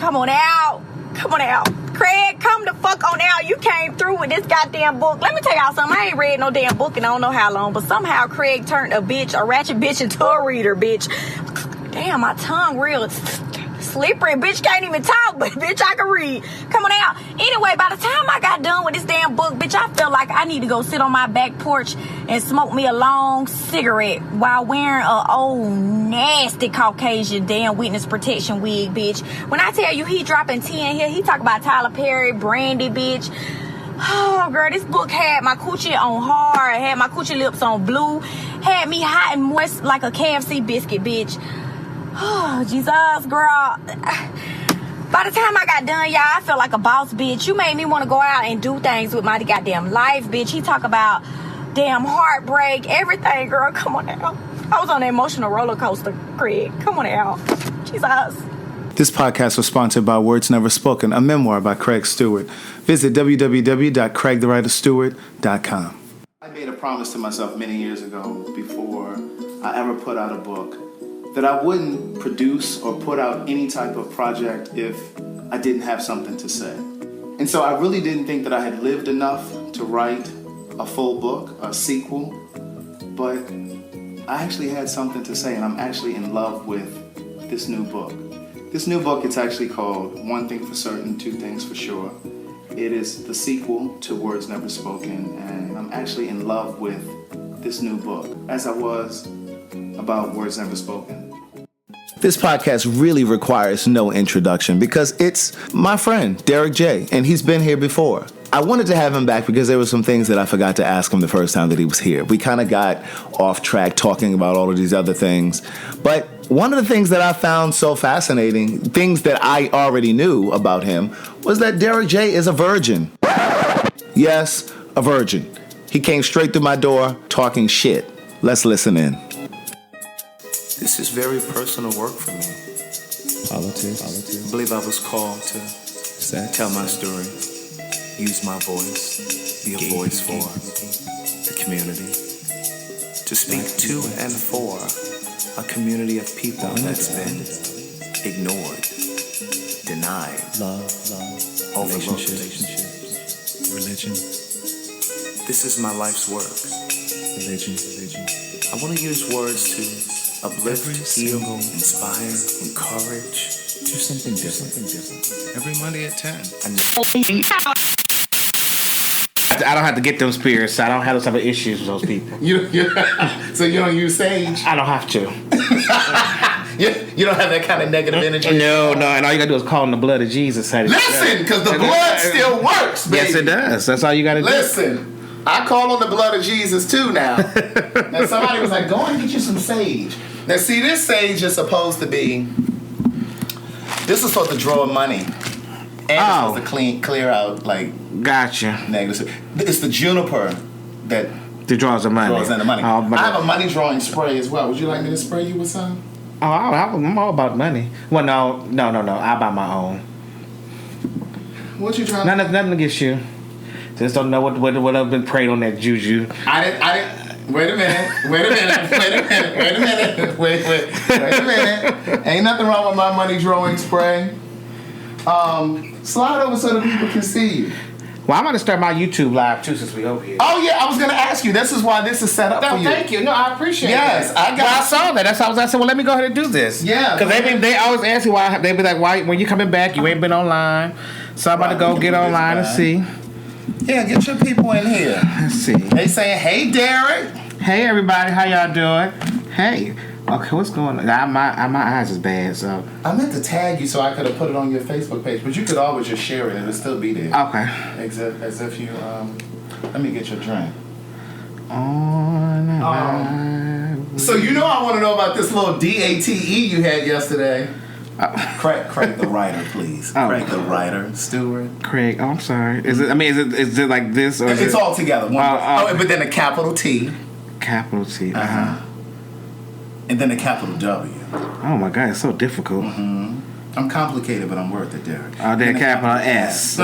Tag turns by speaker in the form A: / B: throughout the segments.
A: come on out. Come on out. Craig, come the fuck on out. You came through with this goddamn book. Let me tell y'all something. I ain't read no damn book in I don't know how long, but somehow Craig turned a ratchet bitch into a reader, bitch. Damn, my tongue real slippery. Bitch can't even talk, but bitch, I can read. Come on out. Anyway, by the time I got done with this damn book, bitch, I felt like I need to go sit on my back porch and smoke me a long cigarette while wearing a old nasty Caucasian damn witness protection wig, bitch. When I tell you he dropping 10 here, he talk about Tyler Perry, Brandy, bitch. Oh, girl, this book had my coochie on hard, had my coochie lips on blue, had me hot and moist like a KFC biscuit, bitch. Oh, Jesus, girl. By the time I got done, y'all, I felt like a boss, bitch. You made me want to go out and do things with my goddamn life, bitch. He talk about damn heartbreak, everything, girl. Come on out. I was on an emotional roller coaster, Craig. Come on out. Jesus.
B: This podcast was sponsored by Words Never Spoken, a memoir by Craig Stewart. Visit www.craigthewriterstewart.com. I made a promise to myself many years ago before I ever put out a book that I wouldn't produce or put out any type of project if I didn't have something to say. And so I really didn't think that I had lived enough to write a full book, a sequel, but I actually had something to say, and I'm actually in love with this new book. This new book, it's actually called One Thing for Certain, Two Things for Sure. It is the sequel to Words Never Spoken, and I'm actually in love with this new book, as I was about Words Never Spoken. This podcast really requires no introduction because it's my friend, Derek J., and he's been here before. I wanted to have him back because there were some things that I forgot to ask him the first time that he was here. We kind of got off track talking about all of these other things. But one of the things that I found so fascinating, things that I already knew about him, was that Derek J. is a virgin. Yes, a virgin. He came straight through my door talking shit. Let's listen in. This is very personal work for me. Politics. I believe I was called to tell my story, use my voice, be a voice for the community, to speak to and for a community of people that's been ignored, denied, overlooked. Religion. This is my life's work. Religion. I want to use words to uplift, heal, inspire, encourage. Do something different. Every Monday at 10. I don't have to get them spirits. I don't have those type of issues with those people.
C: So you don't use sage?
B: I don't have to.
C: You don't have that kind of negative energy?
B: No. And all you got to do is call on the blood of Jesus.
C: Listen, because the blood still works, baby.
B: Yes, it does. That's all you got to do.
C: Listen. I call on the blood of Jesus too now. Now somebody was like, go and get you some sage. Now see, this sage is supposed to be, this is supposed to draw money. And it's supposed to clear out like
B: gotcha
C: negatives. It's the juniper that
B: draws the money.
C: Draws in the money. I have a money drawing spray as well. Would you like me to spray you with some?
B: Oh, I'm all about money. Well, no. I buy my own.
C: What you trying?
B: Nothing against you. Just don't know what I've been prayed on that juju.
C: I didn't. Wait a minute. Ain't nothing wrong with my money drawing spray. Slide over so that people can see you.
B: Well, I'm going to start my YouTube live too since we over here.
C: Oh yeah, I was going to ask you. This is why this is set up for you.
B: Thank you. No, I appreciate it.
C: Yes, I
B: saw that. That's why I said, well, let me go ahead and do this.
C: Yeah,
B: because they always ask you why. They be like, why when you coming back? You ain't been online. So I'm about to go get online and see.
C: Yeah, get your people in here.
B: Let's see.
C: They saying, hey, Derek.
B: Hey, everybody. How y'all doing? Hey. Okay, what's going on? My eyes is bad, so.
C: I meant to tag you so I could have put it on your Facebook page, but you could always just share it and it'll still be there.
B: Okay.
C: As if you, let me get your drink. So you know I want to know about this little DATE you had yesterday. Craig the writer, please. Craig the writer, Stewart.
B: Craig, I'm sorry. Is it like this or
C: it's all together? But then a capital T.
B: Capital T.
C: And then a capital W.
B: Oh my God, it's so difficult.
C: Mm-hmm. I'm complicated, but I'm worth it, Derek.
B: Oh, then capital S.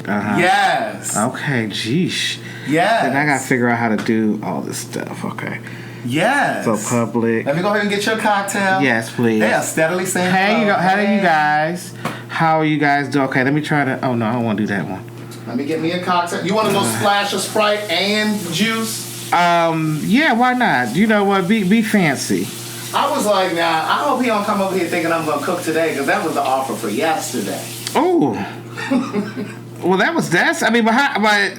C: Yes.
B: Okay, geesh.
C: Yes.
B: Then I gotta figure out how to do all this stuff. Okay.
C: Yes.
D: So public.
C: Let me go ahead and get your cocktail.
D: Yes, please.
C: They are steadily saying
D: Hey, how are you guys? How are you guys doing? Okay, let me try to. Oh no, I don't want to do that one.
C: Let me get me a cocktail. You want to go splash of Sprite and juice?
D: Yeah, why not? You know what? Be fancy.
C: I was like, now, I hope he don't come over here thinking I'm going to cook today, because that was the offer for yesterday.
D: Oh. Well, that's. I mean, but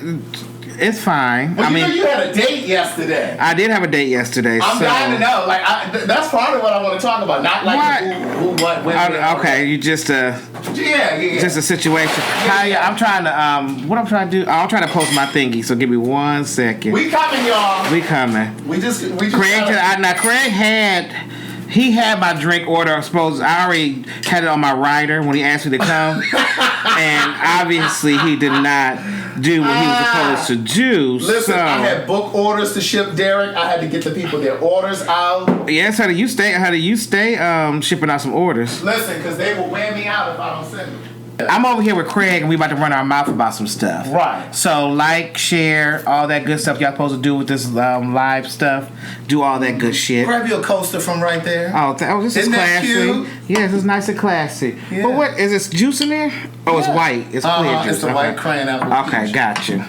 D: it's fine.
C: Well,
D: I mean,
C: you had a date yesterday.
D: I did have a date yesterday.
C: I'm dying to know. Like, that's part of what I want to talk about. Not like who, what, when.
D: Okay, you just just a situation.
C: Yeah.
D: I'm trying to what I'm trying to do. I'm trying to post my thingy. So give me 1 second.
C: We coming, y'all.
D: We coming.
C: We just.
D: Craig, Craig had my drink order. I already had it on my rider when he asked me to come, and obviously he did not do what he was supposed to do.
C: Listen, I had book orders to ship Derek. I had to get the people their orders out.
D: Yes, how do you stay shipping out some orders?
C: Listen, because they will wear me out if I don't send them.
D: I'm over here with Craig, and we about to run our mouth about some stuff.
C: Right.
D: So, like, share, all that good stuff y'all supposed to do with this live stuff. Do all that good shit.
C: Grab you a coaster from right there.
D: Oh, this is
C: Isn't that
D: classy.
C: cute?
D: Yes, it's nice and classy.
C: Yeah.
D: But what is this juice in there? Oh, it's white. It's clear juice.
C: It's the white crayon apple.
D: Okay,
C: peach.
D: got you.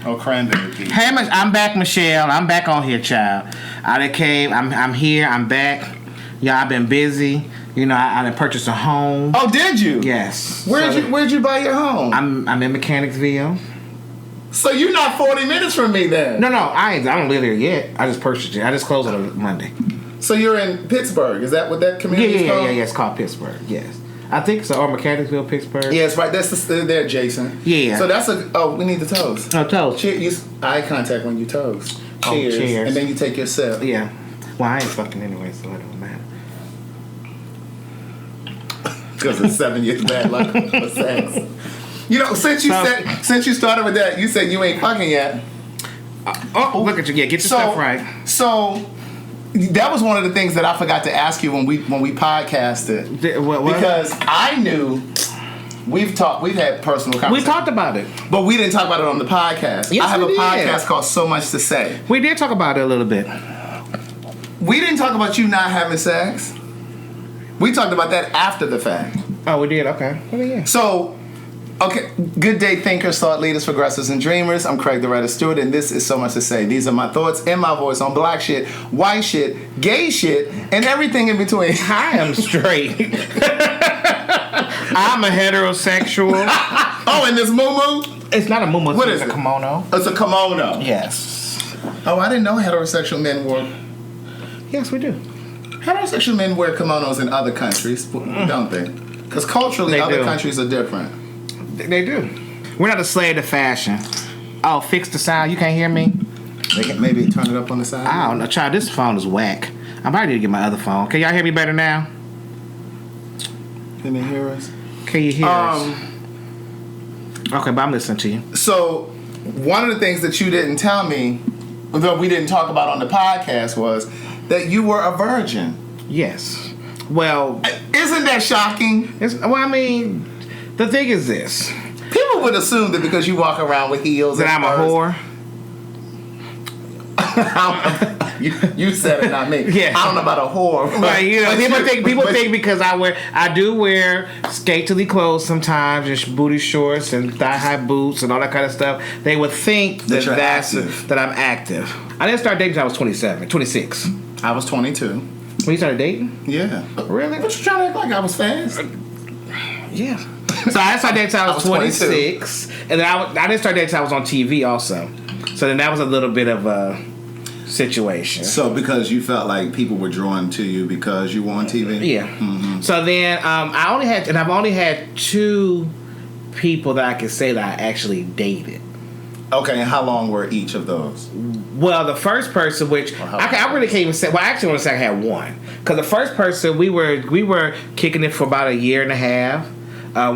C: Oh, cranberry peach.
D: Hey, I'm back, Michelle. I'm back on here, child. I done came. I'm here. I'm back. Y'all, I've been busy. You know, I done purchased a home.
C: Oh, did you?
D: Yes.
C: Where'd you buy your home?
D: I'm in Mechanicsville.
C: So you're not 40 minutes from me then?
D: No, I don't live there yet. I just purchased it. I just closed on Monday.
C: So you're in Pittsburgh? Is that what that community is called?
D: Yeah. It's called Pittsburgh. Yes, I think so. Or Mechanicsville, Pittsburgh.
C: Yeah, it's right. That's there, Jason.
D: Yeah.
C: So that's we need the toast.
D: No toast.
C: Cheers. Eye contact when you toast.
D: Oh,
C: Cheers.
D: cheers.
C: And then you take your sip.
D: Yeah. Well, I ain't fucking anyway, so it don't matter.
C: Because it's 7 years bad luck for sex. You know, since you started with that, you said you ain't fucking yet.
D: Look at you. Yeah, get your stuff right.
C: So that was one of the things that I forgot to ask you when we podcasted.
D: What?
C: Because I knew we've had personal conversations.
D: We talked about it,
C: but we didn't talk about it on the podcast.
D: Yes,
C: I have
D: we
C: a
D: did.
C: podcast called So Much to Say.
D: We did talk about it a little bit.
C: We didn't talk about you not having sex. We talked about that after the fact.
D: Oh, we did? Okay. Well, yeah.
C: So, okay. Good day, thinkers, thought leaders, progressives, and dreamers. I'm Craig the Writer Stewart, and this is So Much to Say. These are my thoughts and my voice on black shit, white shit, gay shit, and everything in between.
D: I am straight. I'm a heterosexual.
C: Oh, and this muumuu?
D: It's not a muumuu.
C: What is
D: it's
C: it?
D: a kimono.
C: It's a kimono.
D: Yes.
C: Oh, I didn't know heterosexual men wore...
D: Yes, we do.
C: Heterosexual men wear kimonos in other countries, don't they? Because culturally, other countries are different.
D: They do. We're not a slave to fashion. Oh, fix the sound. You can't hear me?
C: They can maybe turn it up on the side.
D: I don't know. Child, this phone is whack. I might need to get my other phone. Can y'all hear me better now?
C: Can they hear us?
D: Can you hear us? Okay, but I'm listening to you.
C: So, one of the things that you didn't tell me, that we didn't talk about on the podcast, was that you were a virgin.
D: Yes. Well,
C: isn't that shocking?
D: I mean, the thing is this.
C: People would assume that because you walk around with heels
D: that I'm a whore.
C: You said it, not me.
D: Yeah.
C: I don't know about a whore.
D: But, you know, people think because I do wear scantily clothes sometimes, and booty shorts and thigh high boots and all that kind of stuff. They would think that I'm active. I didn't start dating until I was 26.
C: I was 22.
D: When you started dating?
C: Yeah.
D: Really?
C: What you trying to act like I was fast?
D: Yeah. So I started dating until I was 26, and then I didn't start dating until I was on TV also. So then that was a little bit of a situation.
C: So because you felt like people were drawn to you because you were on TV?
D: Yeah. Mm-hmm. So then I've only had 2 people that I can say that I actually dated.
C: Okay, and how long were each of those?
D: Well, the first person, which I really can't even say. Well, I actually want to say I had one, because the first person we were kicking it for about a year and a half.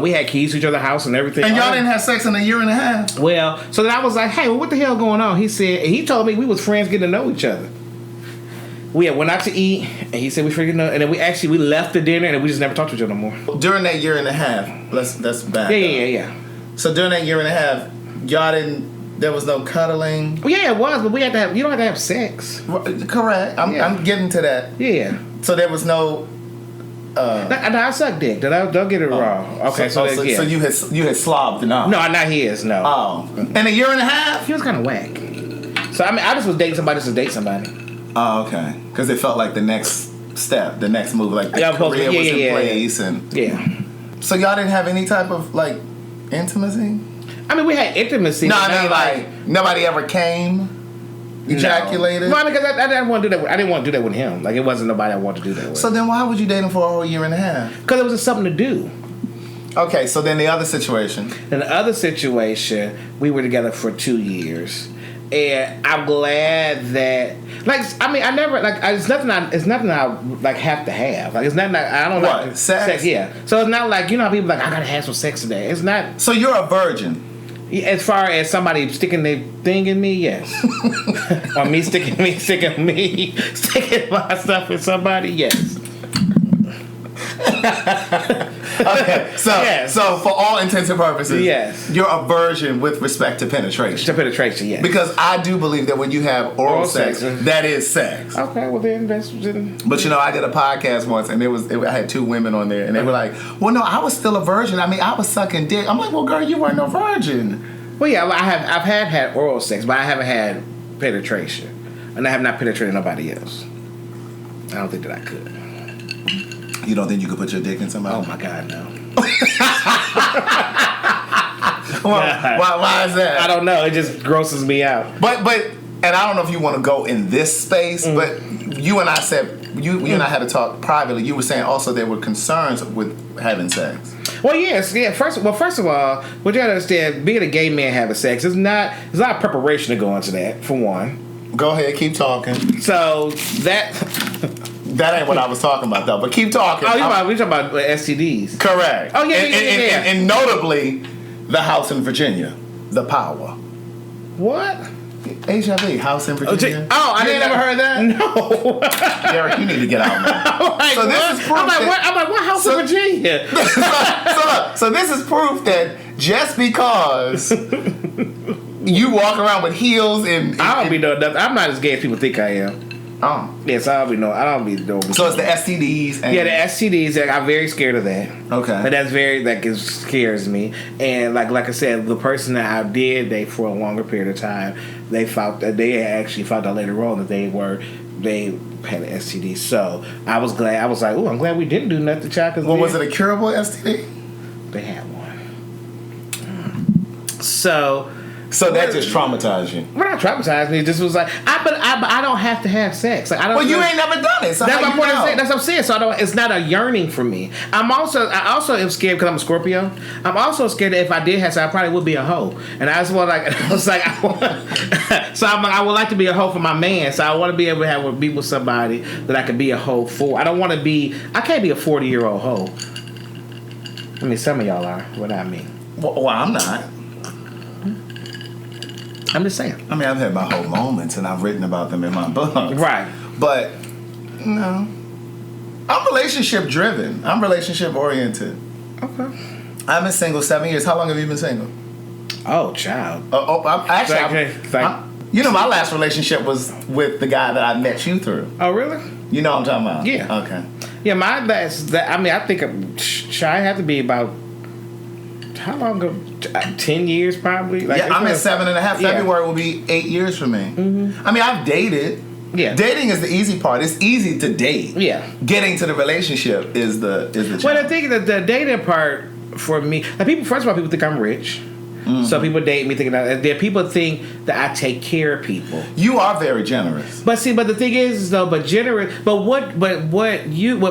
D: We had keys to each other's house and everything.
C: And y'all didn't have sex in a year and a half?
D: Well, so then I was like, hey, well, what the hell going on? He told me we was friends getting to know each other. We had went out to eat, and he said we freaking know, and then we left the dinner, and we just never talked to each other no more.
C: During that year and a half, that's bad.
D: Yeah.
C: So during that year and a half, y'all didn't There was no cuddling.
D: Well, yeah, it was, but we had to have. You don't have to have sex.
C: Correct. I'm getting to that.
D: Yeah.
C: So there was no.
D: I suck dick. Don't get it wrong. Okay,
C: so you had slobbed enough.
D: No, not his. No.
C: Oh, in a year and a half.
D: He was kind of whack. So I mean, I just was dating somebody just to date somebody.
C: Oh, okay. Because it felt like the next step, the next move, like the career was in place, and So y'all didn't have any type of like intimacy.
D: I mean, we had intimacy.
C: No, I mean like nobody ever came. Ejaculated?
D: No, because I didn't want to do that. I didn't want to do that with him. Like, it wasn't nobody I wanted to do that with.
C: So then why would you date him for a whole year and a half?
D: Because it was just something to do.
C: Okay, so then the other situation.
D: In the other situation, we were together for 2 years. And I'm glad that, like, I mean, I never, like, it's nothing I, like, have to have. Like, it's nothing I don't
C: what?
D: like.
C: Sex?
D: Yeah. So it's not like, you know how people like, I gotta have some sex today. It's not.
C: So you're a virgin?
D: As far as somebody sticking their thing in me, yes. Or me sticking my stuff in somebody, yes.
C: Okay, so
D: yes.
C: So for all intents and purposes,
D: yes,
C: you're a virgin with respect to penetration.
D: To penetration, yes.
C: Because I do believe that when you have oral sex, that is sex.
D: Okay, well then that's.
C: But you know, I did a podcast once, and I had 2 women on there, and they were like, "Well, no, I was still a virgin. I mean, I was sucking dick." I'm like, "Well, girl, you weren't no virgin."
D: Well, yeah, I've had oral sex, but I haven't had penetration, and I have not penetrated nobody else. I don't think that I could.
C: You don't think you could put your dick in somebody?
D: Oh my God, no.
C: Why is that?
D: I don't know. It just grosses me out.
C: But and I don't know if you want to go in this space, but you and I said you and I had to talk privately. You were saying also there were concerns with having sex.
D: Well, yes, yeah. First of all, what you gotta understand, being a gay man having sex is not preparation to go into that. For one,
C: go ahead, keep talking.
D: So that
C: ain't what I was talking about though. But keep talking.
D: Oh, we're talking about STDs.
C: Correct.
D: Oh yeah.
C: And notably, the house in Virginia, the power.
D: What?
C: HIV, house in Virginia.
D: Oh, I didn't ever heard that. No,
C: Derek, you need to get out, man.
D: Like, so this is proof. I'm like, what house in Virginia?
C: So this is proof that just because you walk around with heels and
D: I don't be doing nothing. I'm not as gay as people think I am.
C: Oh.
D: Yes, I don't be doing.
C: So it's the STDs.
D: Yeah, the STDs. I'm very scared of that.
C: Okay.
D: But that's scares me. And like I said, the person that I did date for a longer period of time, they actually found out later on that they had an STD. So I was glad. I was like, oh, I'm glad we didn't do nothing, child.
C: Well, was it a curable STD?
D: They had one. So
C: that just traumatized you.
D: Well, not traumatized me. It just was like, I don't have to have sex. Like, I don't.
C: Well, you ain't never done it. So
D: that's my point. That's what I'm saying. So it's not a yearning for me. I also am scared because I'm a Scorpio. I'm also scared that if I did have sex, I probably would be a hoe. And I just want I would like to be a hoe for my man. So I want to be able to be with somebody that I could be a hoe for. I can't be a 40-year-old hoe. I mean, some of y'all are. What I mean.
C: Well, I'm not.
D: I'm just saying.
C: I mean, I've had my whole moments, and I've written about them in my book.
D: Right.
C: But, no. I'm relationship driven. I'm relationship oriented.
D: Okay.
C: I've been single 7 years. How long have you been single?
D: Oh, child.
C: You know, my last relationship was with the guy that I met you through.
D: Oh, really?
C: You know what I'm talking about?
D: Yeah.
C: Okay.
D: Yeah, my last. I think I have to be about. How long ago? 10 years probably. Like,
C: yeah, I'm at 7.5. February will be 8 years for me. Mm-hmm. I mean, I've dated. Yeah. Dating is the easy part. It's easy to date. Yeah. Getting to the relationship is the challenge.
D: Well, I think that the dating part for me, like first of all, people think I'm rich. Mm-hmm. So people date me thinking that people think that I take care of people.
C: You are very generous.
D: But the thing is though, what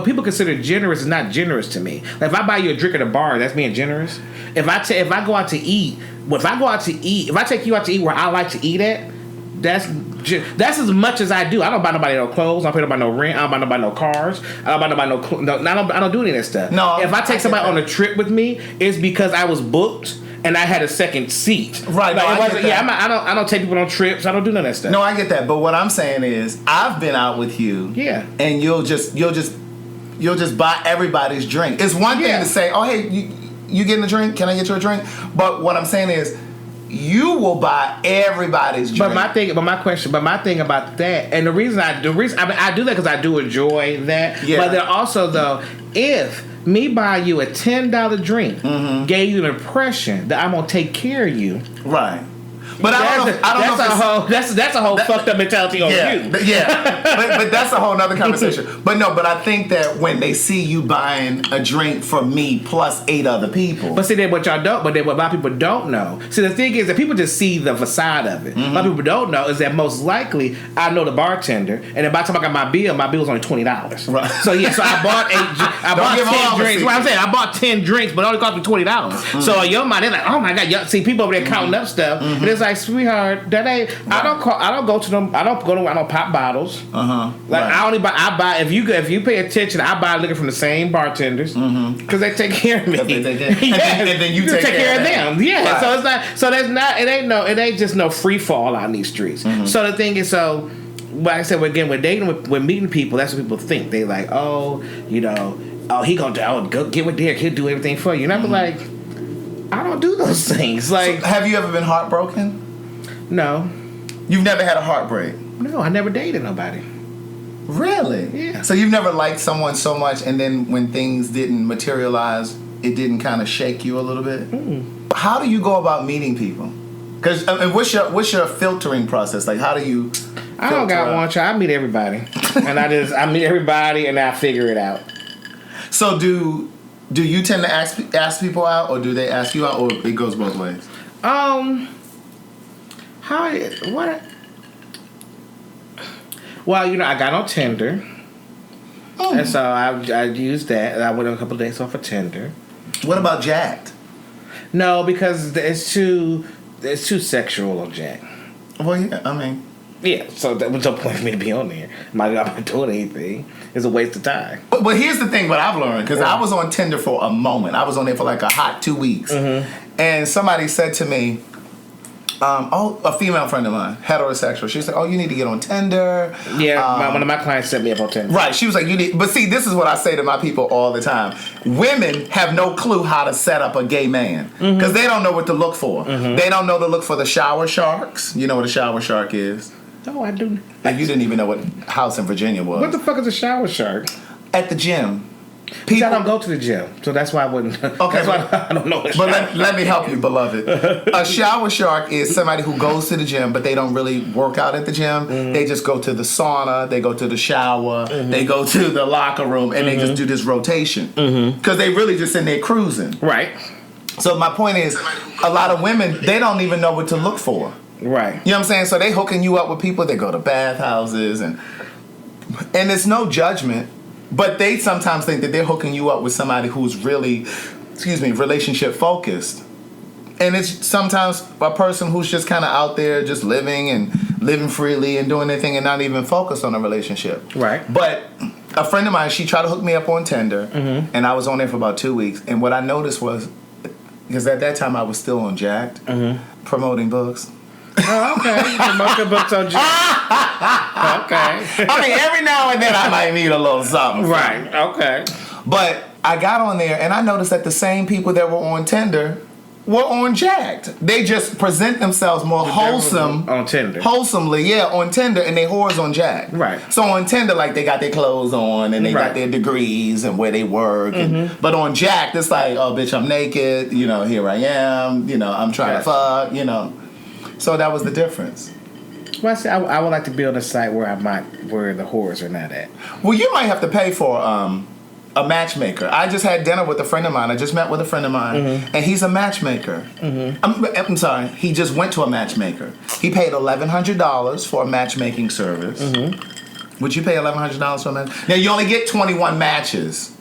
D: people consider generous is not generous to me. Like if I buy you a drink at a bar, that's being generous. If I go out to eat, if I take you out to eat where I like to eat at, that's as much as I do. I don't buy nobody no clothes. I don't pay nobody no rent. I don't buy nobody no cars. I don't buy nobody I don't do any of that stuff. No. If I take somebody on a trip with me, it's because I was booked and I had a second seat.
C: Right.
D: Like, I don't take people on trips. I don't do none of that stuff.
C: No, I get that. But what I'm saying is, I've been out with you. Yeah. And you'll just buy everybody's drink. It's one thing to say, oh hey, you getting a drink? Can I get you a drink? But what I'm saying is, you will buy everybody's drink.
D: But my thing about that, and the reason I do that because I do enjoy that.
C: Yeah.
D: But then also though, if me buy you a $10 drink gave you an impression that I'm gonna take care of you,
C: right? But that's
D: a whole fucked up mentality on you.
C: Yeah, but that's a whole nother conversation. But I think that when they see you buying a drink for me plus 8 other people.
D: But see, then what a lot of people don't know. See, the thing is that people just see the facade of it. A lot of people don't know is that most likely I know the bartender, and by the time I got my bill was only $20.
C: Right.
D: So I bought 10 drinks. What I'm saying, I bought 10 drinks, but it only cost me $20. So in your mind, they're like, oh my god, y'all see people over there counting up stuff, and it's like, sweetheart, that ain't. I don't go to them. I don't pop bottles. I buy if you pay attention. I buy liquor from the same bartenders because they take care of me.
C: And then you take
D: care of them. Yeah.
C: Right.
D: So it's not. So there's not. It ain't just no free fall out in these streets. So the thing is, like I said, again, when dating, with meeting people, that's what people think. They like, he gonna go get with Derek. He'll do everything for you. And I'm like, I don't do those things. Like,
C: so have you ever been heartbroken?
D: No.
C: You've never had a heartbreak?
D: No, I never dated nobody.
C: Really?
D: Yeah.
C: So you've never liked someone so much, and then when things didn't materialize, it didn't kind of shake you a little bit? How do you go about meeting people? Because what's your filtering process? Like, how do you?
D: I don't got one try. I meet everybody, and I meet everybody, and I figure it out. So
C: do you tend to ask people out, or do they ask you out, or it goes both ways?
D: Well, I got on Tinder, and so I used that. I went on a couple of days off of Tinder.
C: What about Jacked?
D: No, because it's too sexual on Jack.
C: Well, yeah, I mean,
D: yeah. So that was no point for me to be on there. I'm not doing anything. It's a waste of time.
C: But here's the thing: what I've learned, because I was on Tinder for a moment. I was on there for like a hot 2 weeks, and somebody said to me, a female friend of mine, heterosexual. She said, "Oh, you need to get on Tinder."
D: Yeah, one of my clients set me up on Tinder.
C: Right. She was like, "You need." But see, this is what I say to my people all the time: women have no clue how to set up a gay man because they don't know what to look for. They don't know to look for the shower sharks. You know what a shower shark is?
D: No, I do.
C: And you didn't even know what house in Virginia was.
D: What the fuck is a shower shark?
C: At the gym.
D: I don't go to the gym, so that's why I wouldn't. Okay, that's why I don't know.
C: But let me help you, beloved. A shower shark is somebody who goes to the gym, but they don't really work out at the gym. They just go to the sauna, they go to the shower, they go to the locker room, and they just do this rotation because they really just in there cruising.
D: Right.
C: So my point is, a lot of women, they don't even know what to look for.
D: Right.
C: You know what I'm saying? So they hooking you up with people that go to bathhouses, and it's no judgment. But they sometimes think that they're hooking you up with somebody who's really, relationship focused. And it's sometimes a person who's just kind of out there just living freely and doing their thing and not even focused on a relationship.
D: Right.
C: But a friend of mine, she tried to hook me up on Tinder, and I was on there for about 2 weeks. And what I noticed was, because at that time I was still on Jacked, promoting books.
D: Oh, okay. You promote your books on Jacked. Okay.
C: I mean, every now and then I might need a little something.
D: Right. Okay.
C: But I got on there and I noticed that the same people that were on Tinder were on Jacked. They just present themselves more wholesome
D: on Tinder.
C: Wholesomely, yeah, on Tinder, and they whores on Jacked.
D: Right.
C: So on Tinder, like they got their clothes on and they got their degrees and where they work. But on Jacked, it's like, oh, bitch, I'm naked. Here I am. I'm trying to fuck. So that was the difference.
D: Well, I would like to be on a site where the whores are not at.
C: Well, you might have to pay for a matchmaker. I just had dinner with a friend of mine. I just met with a friend of mine, and he's a matchmaker. I'm sorry, he just went to a matchmaker. He paid $1,100 for a matchmaking service. Would you pay $1,100 for a match? Now, you only get 21 matches.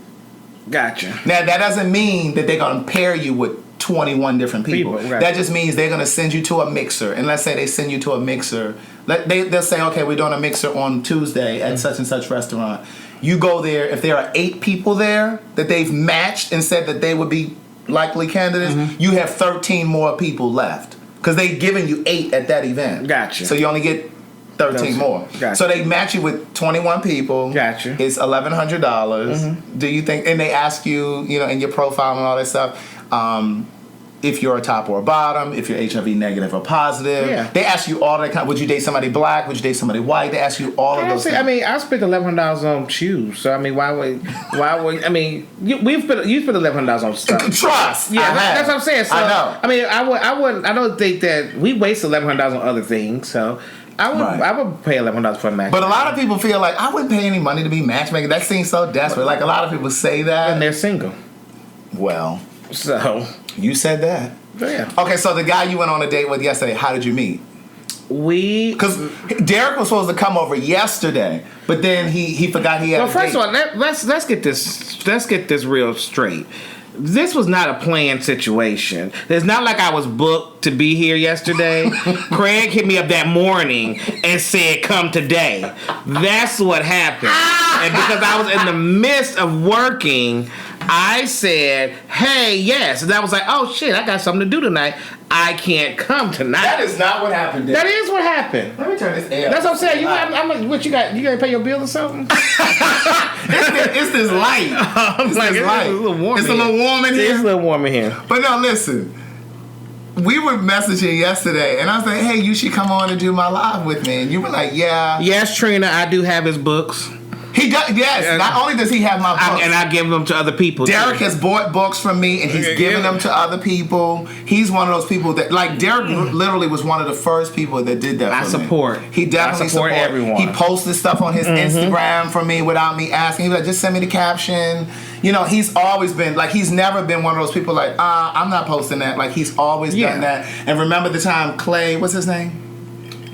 D: Gotcha.
C: Now, that doesn't mean that they're going to pair you with 21 different people. Right. That just means they're going to send you to a mixer. And let's say they send you to a mixer. They'll say, okay, we're doing a mixer on Tuesday at such and such restaurant. You go there. If there are 8 people there that they've matched and said that they would be likely candidates, you have 13 more people left. Because they've given you 8 at that event.
D: Gotcha.
C: So you only get 13 more.
D: Gotcha.
C: So they match you with 21 people.
D: Gotcha.
C: It's $1,100. Do you think, and they ask you, in your profile and all that stuff, if you're a top or a bottom, if you're HIV negative or positive.
D: Yeah.
C: They ask you all that kind. Would you date somebody black? Would you date somebody white? They ask you all of those things.
D: I mean, I spent $1,100 on shoes, so I mean, why would I mean, you spent $1,100 on stuff.
C: Trust.
D: Yeah, that's what I'm saying. So,
C: I know.
D: I mean, I don't think that we wasted $1,100 on other things, so. I would pay $1,100 for a match.
C: But a lot of people feel like I wouldn't pay any money to be matchmaker. That seems so desperate. Like a lot of people say that.
D: And they're single.
C: Well,
D: so
C: you said that.
D: Yeah.
C: Okay, so the guy you went on a date with yesterday, how did you meet? Because Derek was supposed to come over yesterday, but then he forgot he had.
D: Well, first of all, let's get this real straight. This was not a planned situation. It's not like I was booked to be here yesterday. Craig hit me up that morning and said, come today. That's what happened. And because I was in the midst of working, I said, hey, yes. And I was like, oh, shit, I got something to do tonight. I can't come tonight.
C: That is not what happened.
D: That is what happened.
C: Let me turn this air.
D: That's what I'm saying. What you got? You got to pay your bill or something?
C: It's this light. It's a little warm. It's a little warm in here.
D: It's a little warm in here.
C: But no, listen. We were messaging yesterday, and I was like, hey, you should come on and do my live with me. And you were like, yeah.
D: Yes, Trina, I do have his books.
C: He does, yes. Not only does he have my books,
D: and I give them to other people.
C: Derek has bought books from me, and he's given them to other people. He's one of those people that, like, Derek literally was one of the first people that did that.
D: I support.
C: He definitely
D: support everyone.
C: He posted stuff on his Instagram for me without me asking. He was like, just send me the caption. You know, he's always been like, he's never been one of those people like, I'm not posting that. Like, he's always done that. And remember the time Clay, what's his name?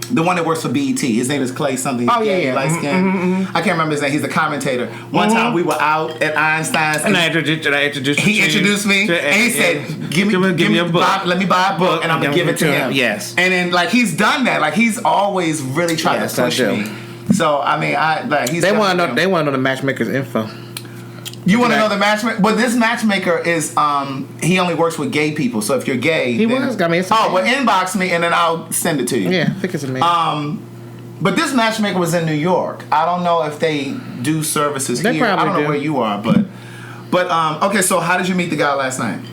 C: The one that works for BET. His name is Clay something.
D: Oh, yeah.
C: Light skin. I can't remember his name. He's a commentator. One time we were out at Einstein's.
D: And I introduced
C: He introduced me. And he said, give me a book. Let me buy a book and I'm going to give it to him.
D: Yes.
C: And then, like, he's done that. Like, he's always really tried to push me. So, I mean, he's...
D: They want to know the matchmaker's info.
C: You want to know the matchmaker? But this matchmaker is, he only works with gay people. So if you're gay... inbox me and then I'll send it to you.
D: Yeah, I think it's amazing.
C: But this matchmaker was in New York. I don't know if they do services here. I don't know where you are, but okay, so how did you meet the guy last night?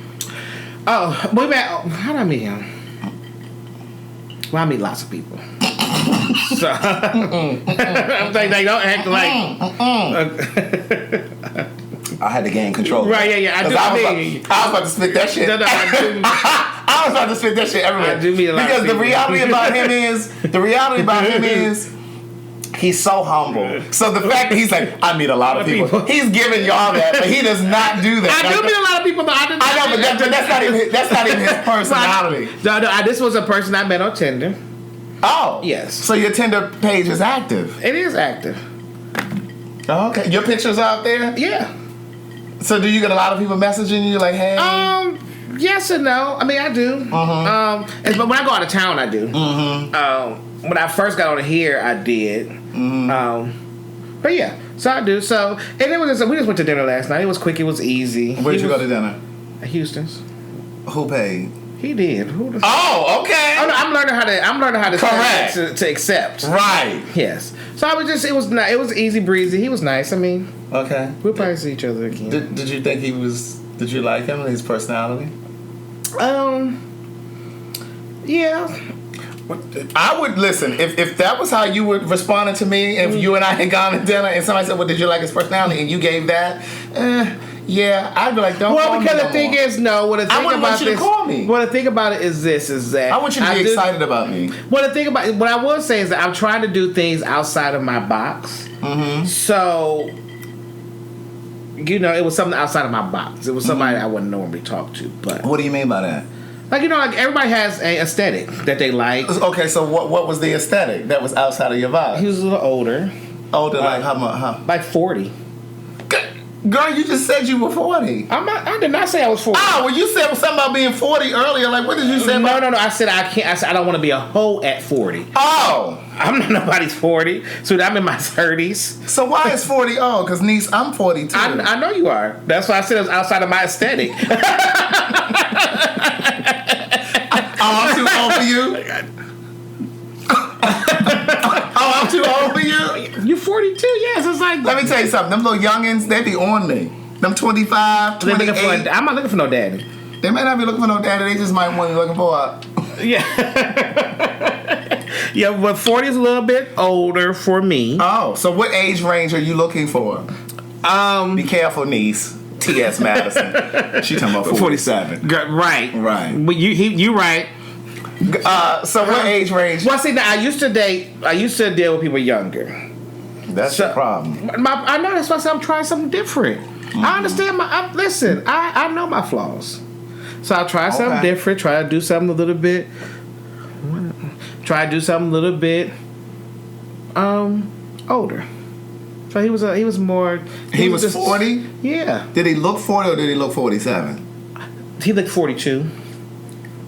D: Oh, how did I meet him? Well, I meet lots of people. So I'm like, they don't act like...
C: I had to gain control.
D: Right, yeah.
C: I was about to spit that shit.
D: No,
C: I was about to spit that shit everywhere.
D: I do meet a lot
C: because
D: of people.
C: the reality about him is he's so humble. So the fact that he's like, I meet a lot of people. He's giving y'all that, but he does not do that.
D: I do meet a lot of people, but
C: I know, but that's not even his personality.
D: No, this was a person I met on Tinder.
C: Oh.
D: Yes.
C: So your Tinder page is active.
D: It is active.
C: Oh, okay. Your picture's out there?
D: Yeah.
C: So do you get a lot of people messaging you like, hey?
D: Yes and no. I mean, I do. But when I go out of town, I do. When I first got on here, I did. But yeah, so I do. So, and it was we just went to dinner last night. It was quick. It was easy.
C: Where'd you go to dinner?
D: Houston's.
C: Who paid?
D: He did.
C: Oh, okay.
D: Oh, no, I'm learning how to
C: correct
D: to accept.
C: Right.
D: Yes. So I was it was easy breezy. He was nice. I mean,
C: okay.
D: We'll probably see each other again.
C: Did you think did you like him and his personality?
D: Yeah.
C: I would listen if that was how you were responding to me. If you and I had gone to dinner and somebody said, "Well, did you like his personality?" and you gave that, yeah, I'd be like, "Don't."
D: Well, because the thing is, no.
C: I wouldn't want you to call me.
D: Well, the thing about it is that
C: I want you to be excited about me.
D: Well, the thing about what I will say is that I'm trying to do things outside of my box. So, it was something outside of my box. It was somebody I wouldn't normally talk to. But
C: what do you mean by that?
D: Like, like everybody has an aesthetic that they like.
C: Okay, so what was the aesthetic that was outside of your vibe?
D: He was a little older.
C: Older, like how much? Huh?
D: Like 40.
C: Girl, you just said you were 40.
D: I did not say I was 40.
C: Oh, well, you said something about being 40 earlier. Like, what did you say about?
D: No. I said I can't. I said I don't want to be a hoe at 40.
C: Oh.
D: I'm not nobody's 40. So I'm in my 30s.
C: So why is 40 old? Because, niece, I'm 42.
D: I know you are. That's why I said it was outside of my aesthetic.
C: I'm too old for you? I'm too old for you?
D: You're 42, yes. It's like...
C: Let me tell you something. Them little youngins, they be on me. Them 25, 28.
D: I'm not looking for no daddy.
C: They may not be looking for no daddy. They just might want to be looking for a...
D: Yeah. Yeah, but 40 is a little bit older for me.
C: Oh, so what age range are you looking for? Be careful, niece. T.S. Madison. She talking about 47.
D: Right. But you right.
C: So what age range?
D: Well, see, now I used to deal with people younger.
C: That's the problem.
D: I know, that's why I'm trying something different. I understand listen, I know my flaws. So I'll try something different, try to do something a little bit older. So he was more.
C: He was 40?
D: Yeah.
C: Did he look 40 or did he look 47?
D: He looked 42.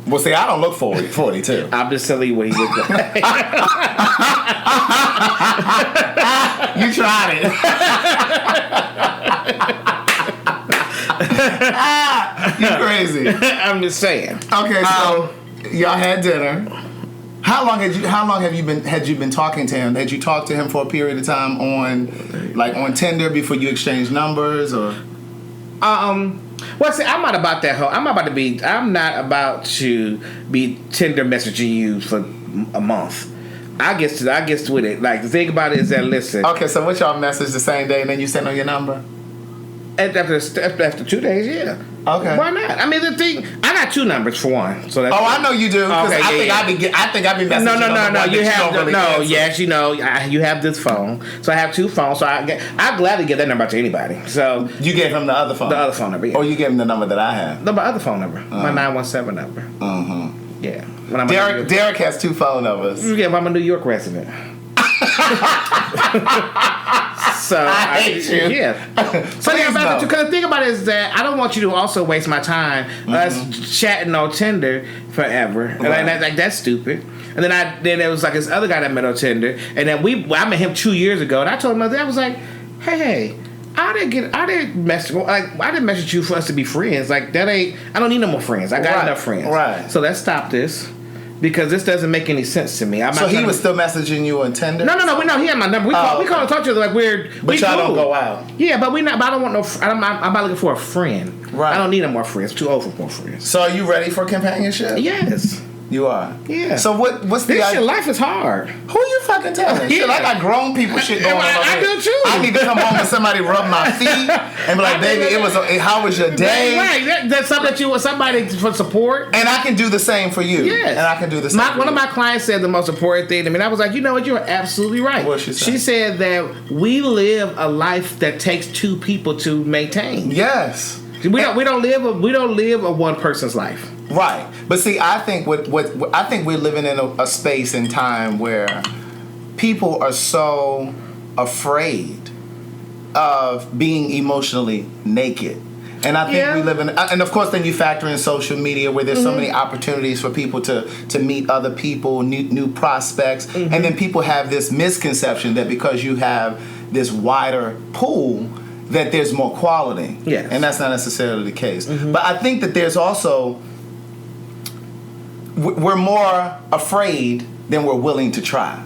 C: Well, see, I don't look 42.
D: I'm just telling you what he looked like.
C: You tried it. You crazy.
D: I'm just saying.
C: Okay, so y'all had dinner. How long had you been talking to him? Had you talked to him for a period of time on Tinder before you exchanged numbers or?
D: Well, see, I'm not about that I'm not about to be Tinder messaging you for a month. I guess with it. Like, the thing about it is that, listen.
C: Okay, so what y'all message the same day and then you send on your number?
D: After 2 days, yeah.
C: Okay.
D: Why not? I mean, the thing, I got two numbers for one. So that's
C: I know you do. Because I think I've been messaging.
D: No. You have
C: really
D: yes, you have this phone. So I have two phones. So I gladly give that number to anybody. So
C: you gave him the other phone.
D: The other phone number. Yeah.
C: Or you gave him the number that I have.
D: No, my other phone number. My 917 number. Yeah. When
C: Derek has two phone numbers.
D: Yeah, I'm a New York resident. So
C: I hate you.
D: Yeah. So because the thing about it is that I don't want you to also waste my time us chatting on Tinder forever. And that's stupid. And then there was like this other guy that I met on Tinder, and then I met him 2 years ago, and I told him I was like, hey. I didn't message you for us to be friends. Like, that ain't. I don't need no more friends. I got enough friends.
C: Right.
D: So let's stop this. Because this doesn't make any sense to me.
C: So he was still messaging you on Tinder?
D: No. He had my number. We call and talk to each other like weird.
C: But y'all don't go out.
D: Yeah, but we not. But I don't want no. I'm not looking for a friend.
C: Right.
D: I don't need no more friends. I'm too old for more friends.
C: So are you ready for companionship?
D: Yes.
C: You are?
D: Yeah.
C: So what's the
D: idea? Life is hard.
C: Who you fucking telling? Shit, I got grown people shit going on.
D: I do too.
C: I need to come home and somebody rub my feet and be like, baby, how was your day?
D: Right. That's something that you want somebody for support.
C: And I can do the same for you.
D: Yes.
C: And I can do the same.
D: One of my clients said the most important thing to me. And I was like, you know what? You're absolutely right.
C: What she said?
D: She said that we live a life that takes two people to maintain.
C: Yes.
D: We don't live a one person's life.
C: Right. But see, I think I think we're living in a space and time where people are so afraid of being emotionally naked. And I think we live in, and of course then you factor in social media where there's so many opportunities for people to meet other people, new prospects, and then people have this misconception that because you have this wider pool that there's more quality.
D: Yes.
C: And that's not necessarily the case. But I think that there's also, we're more afraid than we're willing to try.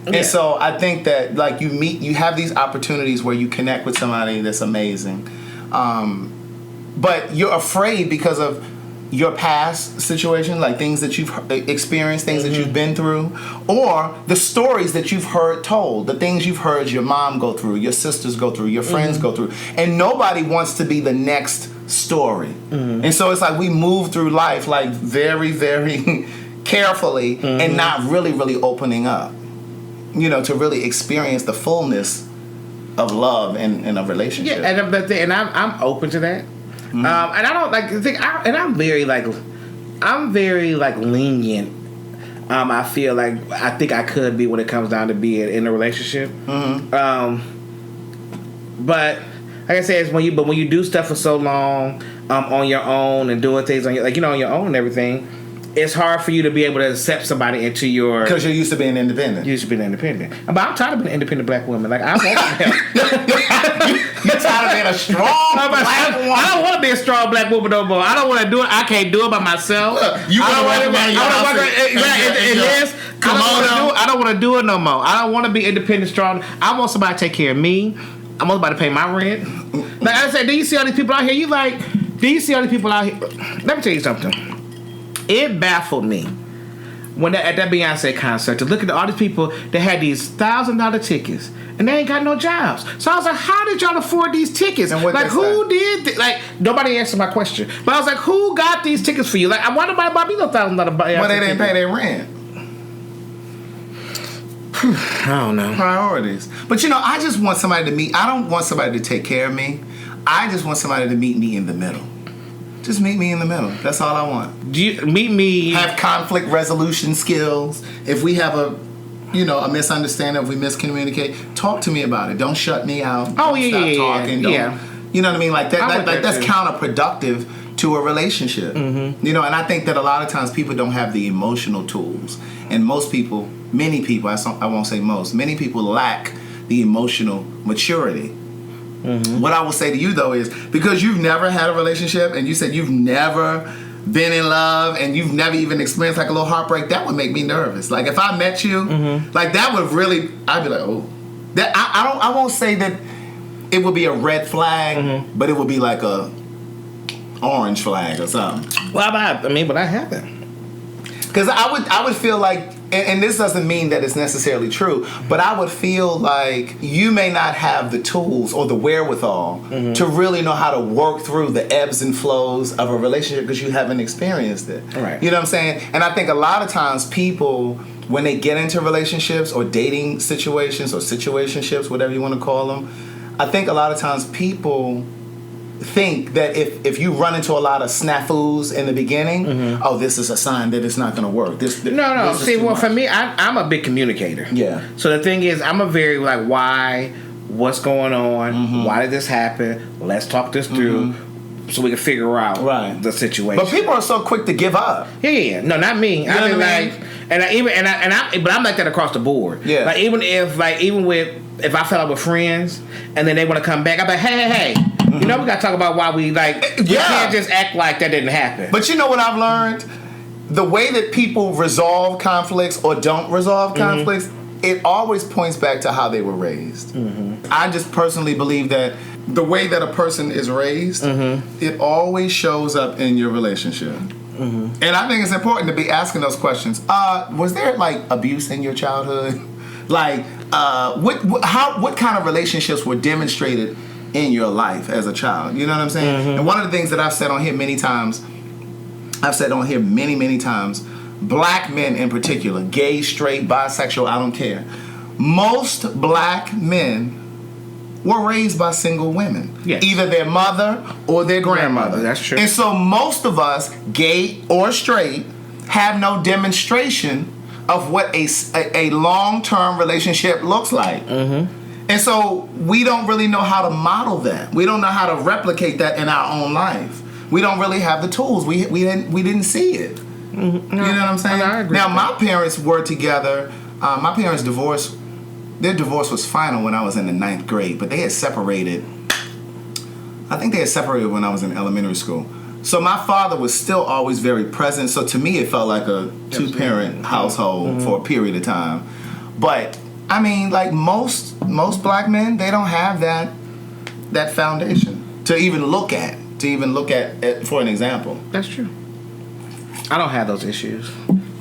C: Yeah. And so I think that like you have these opportunities where you connect with somebody that's amazing. But you're afraid because of your past situation, like things that you've experienced, things that you've been through, or the stories that you've heard told, the things you've heard your mom go through, your sisters go through, your friends go through. And nobody wants to be the next story. And so it's like we move through life like very, very carefully and not really, really opening up, to really experience the fullness of love and a relationship.
D: Yeah, and I'm open to that. And I don't think, and I'm very lenient. I feel like I think I could be when it comes down to being in a relationship. But like I said, it's when you do stuff for so long on your own and doing things on your on your own and everything, it's hard for you to be able to accept somebody into your...
C: Because you're used to being independent.
D: But I'm tired of being an independent black woman. Like, I want to
C: You're tired of being a strong black woman.
D: I don't want to be a strong black woman no more. I don't want to do it. I can't do it by myself. I don't want to do it no more. I don't want to be independent, strong. I want somebody to take care of me. I want somebody to pay my rent. Like I said, do you see all these people out here? You like... Do you see all the people out here? Let me tell you something. It baffled me when at that Beyonce concert to look at all these people that had these $1,000 tickets and they ain't got no jobs. So I was like, how did y'all afford these tickets?
C: And what
D: like, who did? Like, nobody answered my question. But I was like, who got these tickets for you? Like, why nobody buy me no $1,000?
C: But they didn't pay their rent.
D: I don't know.
C: Priorities. But I just want somebody to meet. I don't want somebody to take care of me. I just want somebody to meet me in the middle. Just meet me in the middle. That's all I want.
D: Do you meet me?
C: Have conflict resolution skills. If we have a misunderstanding, if we miscommunicate, talk to me about it. Don't shut me out.
D: Oh,
C: Don't stop talking.
D: Yeah.
C: You know what I mean? Like that's
D: too.
C: counterproductive to a relationship.
D: Mm-hmm.
C: And I think that a lot of times people don't have the emotional tools, and many people, I won't say most, many people lack the emotional maturity. Mm-hmm. What I will say to you though is, because you've never had a relationship and you said you've never been in love and you've never even experienced like a little heartbreak, that would make me nervous. Like if I met you, like that would really, I'd be like, oh, that I won't say that it would be a red flag, but it would be like a orange flag or something.
D: Well, but I haven't.
C: Because I would feel like, and this doesn't mean that it's necessarily true, but I would feel like you may not have the tools or the wherewithal to really know how to work through the ebbs and flows of a relationship because you haven't experienced it.
D: Right.
C: You know what I'm saying? And I think a lot of times people, when they get into relationships or dating situations or situationships, whatever you want to call them, I think a lot of times people think that if you run into a lot of snafus in the beginning, oh, this is a sign that it's not going to work.
D: No. See, well, for me, I'm a big communicator.
C: Yeah.
D: So the thing is, I'm a very like, why? What's going on? Why did this happen? Let's talk this through, so we can figure out the situation.
C: But people are so quick to give up.
D: Yeah. No, not me.
C: You know
D: I mean,
C: what I mean?
D: like, but I'm like that across the board.
C: Yeah.
D: Like if I fell out with friends and then they want to come back, I'm like, hey. You know, we got to talk about why we can't just act like that didn't happen.
C: But you know what I've learned? The way that people resolve conflicts or don't resolve conflicts, it always points back to how they were raised. I just personally believe that the way that a person is raised, it always shows up in your relationship. And I think it's important to be asking those questions. Was there like abuse in your childhood? Like, what kind of relationships were demonstrated in your life as a child? You know what I'm saying? And one of the things that I've said on here many times, many times, black men in particular, gay, straight, bisexual, I don't care. Most black men were raised by single women.
D: Yes.
C: Either their mother or their grandmother.
D: That's true.
C: And so most of us, gay or straight, have no demonstration of what a long-term relationship looks like. And so we don't really know how to model that. We don't know how to replicate that in our own life. We don't really have the tools. We didn't see it. You know what I'm saying?
D: I agree
C: now,
D: with
C: my parents were together. My parents divorced. Their divorce was final when I was in the 9th grade, but they had separated. I think they had separated when I was in elementary school. So my father was still always very present. So to me, it felt like a 2-parent household for a period of time. But I mean, like most black men, they don't have that foundation to even look at for an example.
D: That's true. I don't have those issues,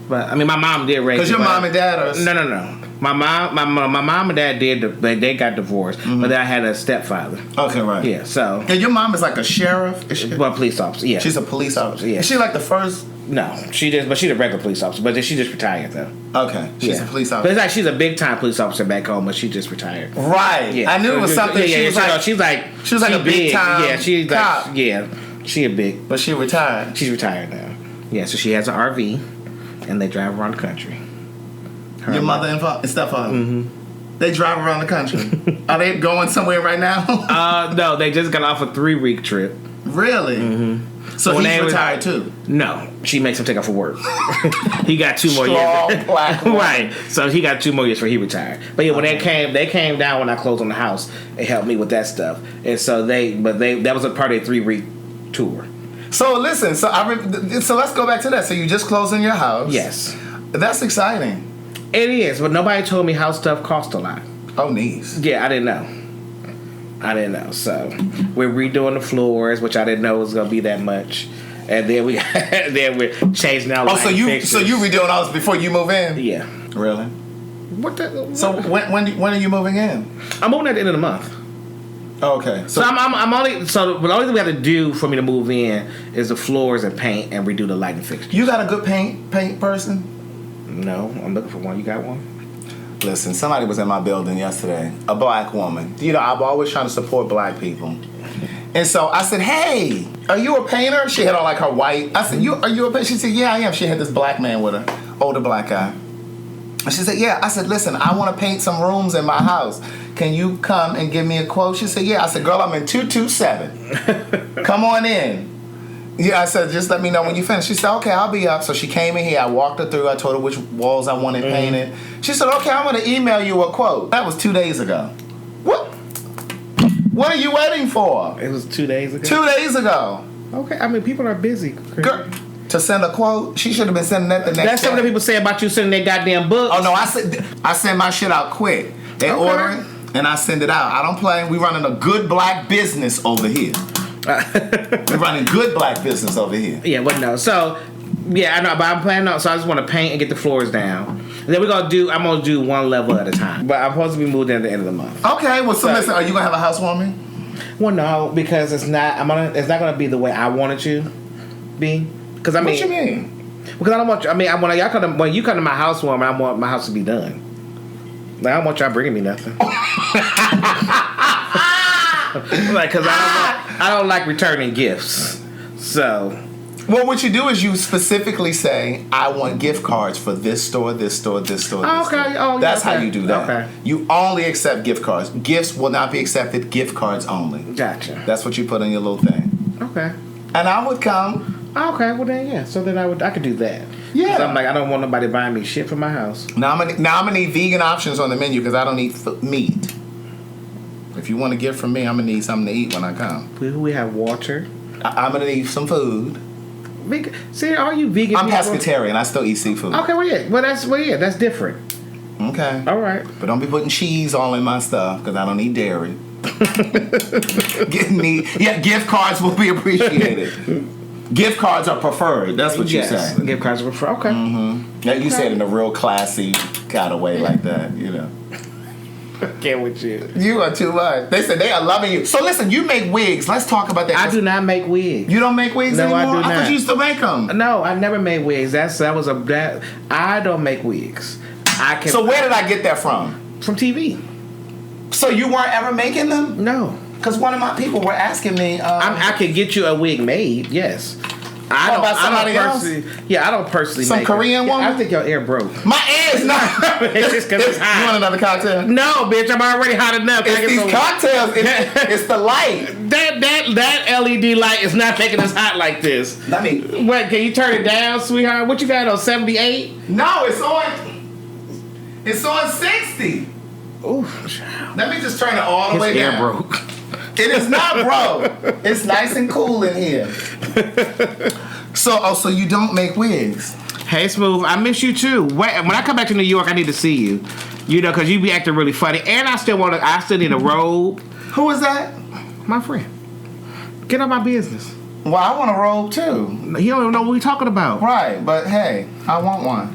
D: but I mean, my mom did raise.
C: Because your mom and dad are
D: no. My mom and dad did. They got divorced, but then I had a stepfather.
C: Okay, right.
D: Yeah. So.
C: And your mom is like a sheriff.
D: Well, police officer. Yeah.
C: She's a police officer.
D: Yeah.
C: Is she like the first?
D: No, she's a regular police officer, but she just retired though.
C: Okay, she's a police officer.
D: But it's like she's a big time police officer back home, but she just retired.
C: Right.
D: Yeah.
C: I knew it was something.
D: Yeah, she's like
C: a big time.
D: Yeah, she's
C: cop.
D: like she a big.
C: But she retired.
D: She's retired now. Yeah, so she has an RV, and they drive around the country.
C: Your mother and stepfather. They drive around the country. Are they going somewhere right now?
D: No, they just got off a 3-week trip.
C: Really? So he's retired too?
D: No, she makes him take off for work. He got 2 more
C: Strong
D: years.
C: black woman.
D: Right. So he got 2 more years before he retired. But yeah, when they came down when I closed on the house. They helped me with that stuff. And so that was a part of a 3-week tour.
C: So listen, so let's go back to that. So you just closed on your house.
D: Yes.
C: That's exciting.
D: It is, but nobody told me house stuff cost a lot.
C: Oh, nice.
D: Yeah, I didn't know. I didn't know. So we're redoing the floors, which I didn't know was gonna be that much. And then we're changing out.
C: Oh, so you redoing all this before you move in?
D: Yeah.
C: Really?
D: What the?
C: So when are you moving in?
D: I'm moving at the end of the month.
C: Oh, okay.
D: So I'm only the only thing we have to do for me to move in is the floors and paint and redo the lighting fixtures.
C: You got a good paint person?
D: No, I'm looking for one. You got one?
C: Listen, somebody was in my building yesterday, a black woman. You know, I'm always trying to support black people. And so I said, hey, are you a painter? She had on like her white. I said, are you a painter? She said, yeah, I am. She had this black man with her, older black guy. And she said, yeah. I said, listen, I want to paint some rooms in my house. Can you come and give me a quote? She said, yeah. I said, girl, I'm in 227. Come on in. Yeah, I said, just let me know when you finish. She said, okay, I'll be up. So she came in here. I walked her through. I told her which walls I wanted painted. She said, okay, I'm going to email you a quote. That was 2 days ago. What are you waiting for?
D: It was 2 days ago?
C: 2 days ago.
D: Okay, I mean, people are busy.
C: Girl, to send a quote, she should have been sending that the next day.
D: That's something that people say about you sending their goddamn books.
C: Oh, no, I send my shit out quick. They order it, and I send it out. I don't play. We running a good black business over here. We're running good black business over here.
D: Yeah, but no. So, yeah, I know, but I'm planning on. So I just want to paint and get the floors down. And then I'm gonna do one level at a time. But I'm supposed to be moved in at the end of the month.
C: Okay, well, so listen, are you gonna have a housewarming?
D: Well, no, because it's not. It's not gonna be the way I want it to be. Because I mean,
C: what you mean?
D: Because I don't want. I mean, when you come to my housewarming, I want my house to be done. Like, I don't want y'all bringing me nothing. Like, because I don't like returning gifts. So,
C: well, what you do is you specifically say, I want gift cards for this store, this store, this store, this store.
D: Oh,
C: that's
D: okay.
C: how you do that.
D: Okay.
C: You only accept gift cards. Gifts will not be accepted. Gift cards only.
D: Gotcha.
C: That's what you put on your little thing.
D: Okay.
C: And I would come.
D: Okay, well then, yeah. So then I could do that.
C: Yeah.
D: Because I'm like, I don't want nobody buying me shit for my house.
C: Now I'm gonna need vegan options on the menu because I don't eat meat. If you want a gift from me, I'm gonna need something to eat when I come.
D: We have water.
C: I'm gonna need some food.
D: See, are you vegan?
C: I'm pescatarian. I still eat seafood.
D: Okay, that's different.
C: Okay.
D: All right.
C: But don't be putting cheese all in my stuff because I don't eat dairy. Gift cards will be appreciated. Gift cards are preferred. That's what you say.
D: Gift cards are preferred. Okay.
C: Mm-hmm. Now you said in a real classy kind of way like that, you know.
D: Can't with you.
C: You are too much. They said they are loving you. So listen, you make wigs. Let's talk about that.
D: I do not make wigs.
C: You don't make wigs anymore?
D: I do not.
C: I thought you used to make them.
D: No, I never made wigs. I don't make wigs.
C: So where did I get that from?
D: From TV.
C: So you weren't ever making them?
D: No.
C: Because one of my people were asking me.
D: I could get you a wig made. Yes. I don't personally
C: Some
D: make
C: Korean woman?
D: I think your ear broke.
C: My ear is not.
D: It's just because it's hot.
C: You want another cocktail?
D: No, bitch, I'm already hot enough.
C: It's these cocktails. It's the light.
D: That LED light is not making us hot like this. What, can you turn it down, sweetheart? What you got on 78?
C: No, it's on 60.
D: Ooh, child.
C: Let me just turn it all the way down.
D: His ear broke.
C: It is not broke. It's nice and cool in here. So you don't make wigs?
D: Hey, Smooth, I miss you too. When I come back to New York, I need to see you. You know, because you be acting really funny, and I still need a robe.
C: Who is that?
D: My friend. Get on my business.
C: Well, I want a robe too.
D: He don't even know what we're talking about.
C: Right, but hey, I want one.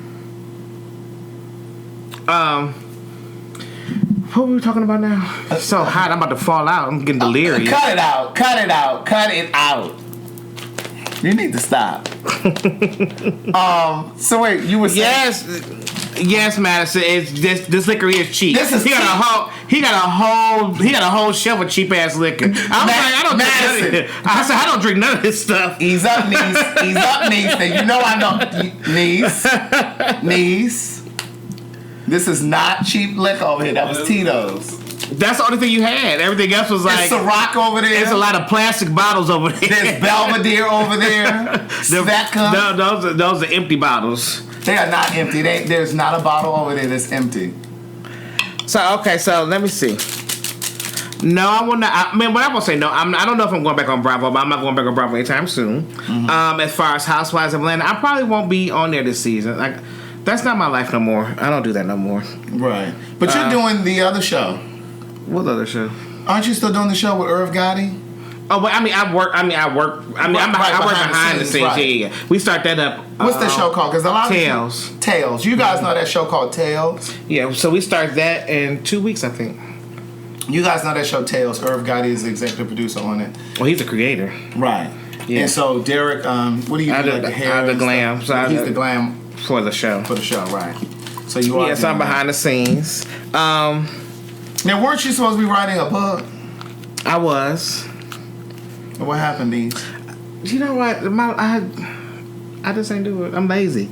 D: What were we talking about now? It's so hot, I'm about to fall out. I'm getting delirious.
C: Cut it out. You need to stop. So wait, you were saying?
D: Yes, Madison. It's this liquor is cheap.
C: This is
D: he got a whole shelf of cheap ass liquor. I don't drink none of this stuff.
C: Ease up, niece. Now, you know I know, niece. This is not cheap liquor over here. That was Tito's.
D: That's the only thing you had. Everything else was like...
C: There's Ciroc over there.
D: There's a lot of plastic bottles over there.
C: There's Belvedere over there.
D: Those are empty bottles.
C: They are not empty. There's not a bottle over there that's empty.
D: So let me see. No, I will not. I mean, what I'm gonna say, no, I don't know if I'm going back on Bravo, but I'm not going back on Bravo anytime soon. Mm-hmm. As far as Housewives of Atlanta, I probably won't be on there this season. Like, that's not my life no more. I don't do that no more.
C: Right. But you're doing the other show.
D: What other show?
C: Aren't you still doing the show with Irv Gotti?
D: Oh, but I work behind the scenes.
C: Right.
D: Yeah. We start that up.
C: What's that show called? Because a lot
D: Tales.
C: of Tales. You guys know that show called Tales?
D: Yeah. So we start that in 2 weeks, I think.
C: You guys know that show Tales. Irv Gotti is the executive producer on it.
D: Well, he's the creator.
C: Right. Yeah. And so Derek, what do you do? Like the hair?
D: I'm the glam. So
C: he's the glam
D: for the show.
C: For the show, right? So you are.
D: Yes, I'm behind the scenes.
C: Now, weren't you supposed to be writing a book?
D: I was.
C: What happened, Dean?
D: You know what? I just ain't do it. I'm lazy.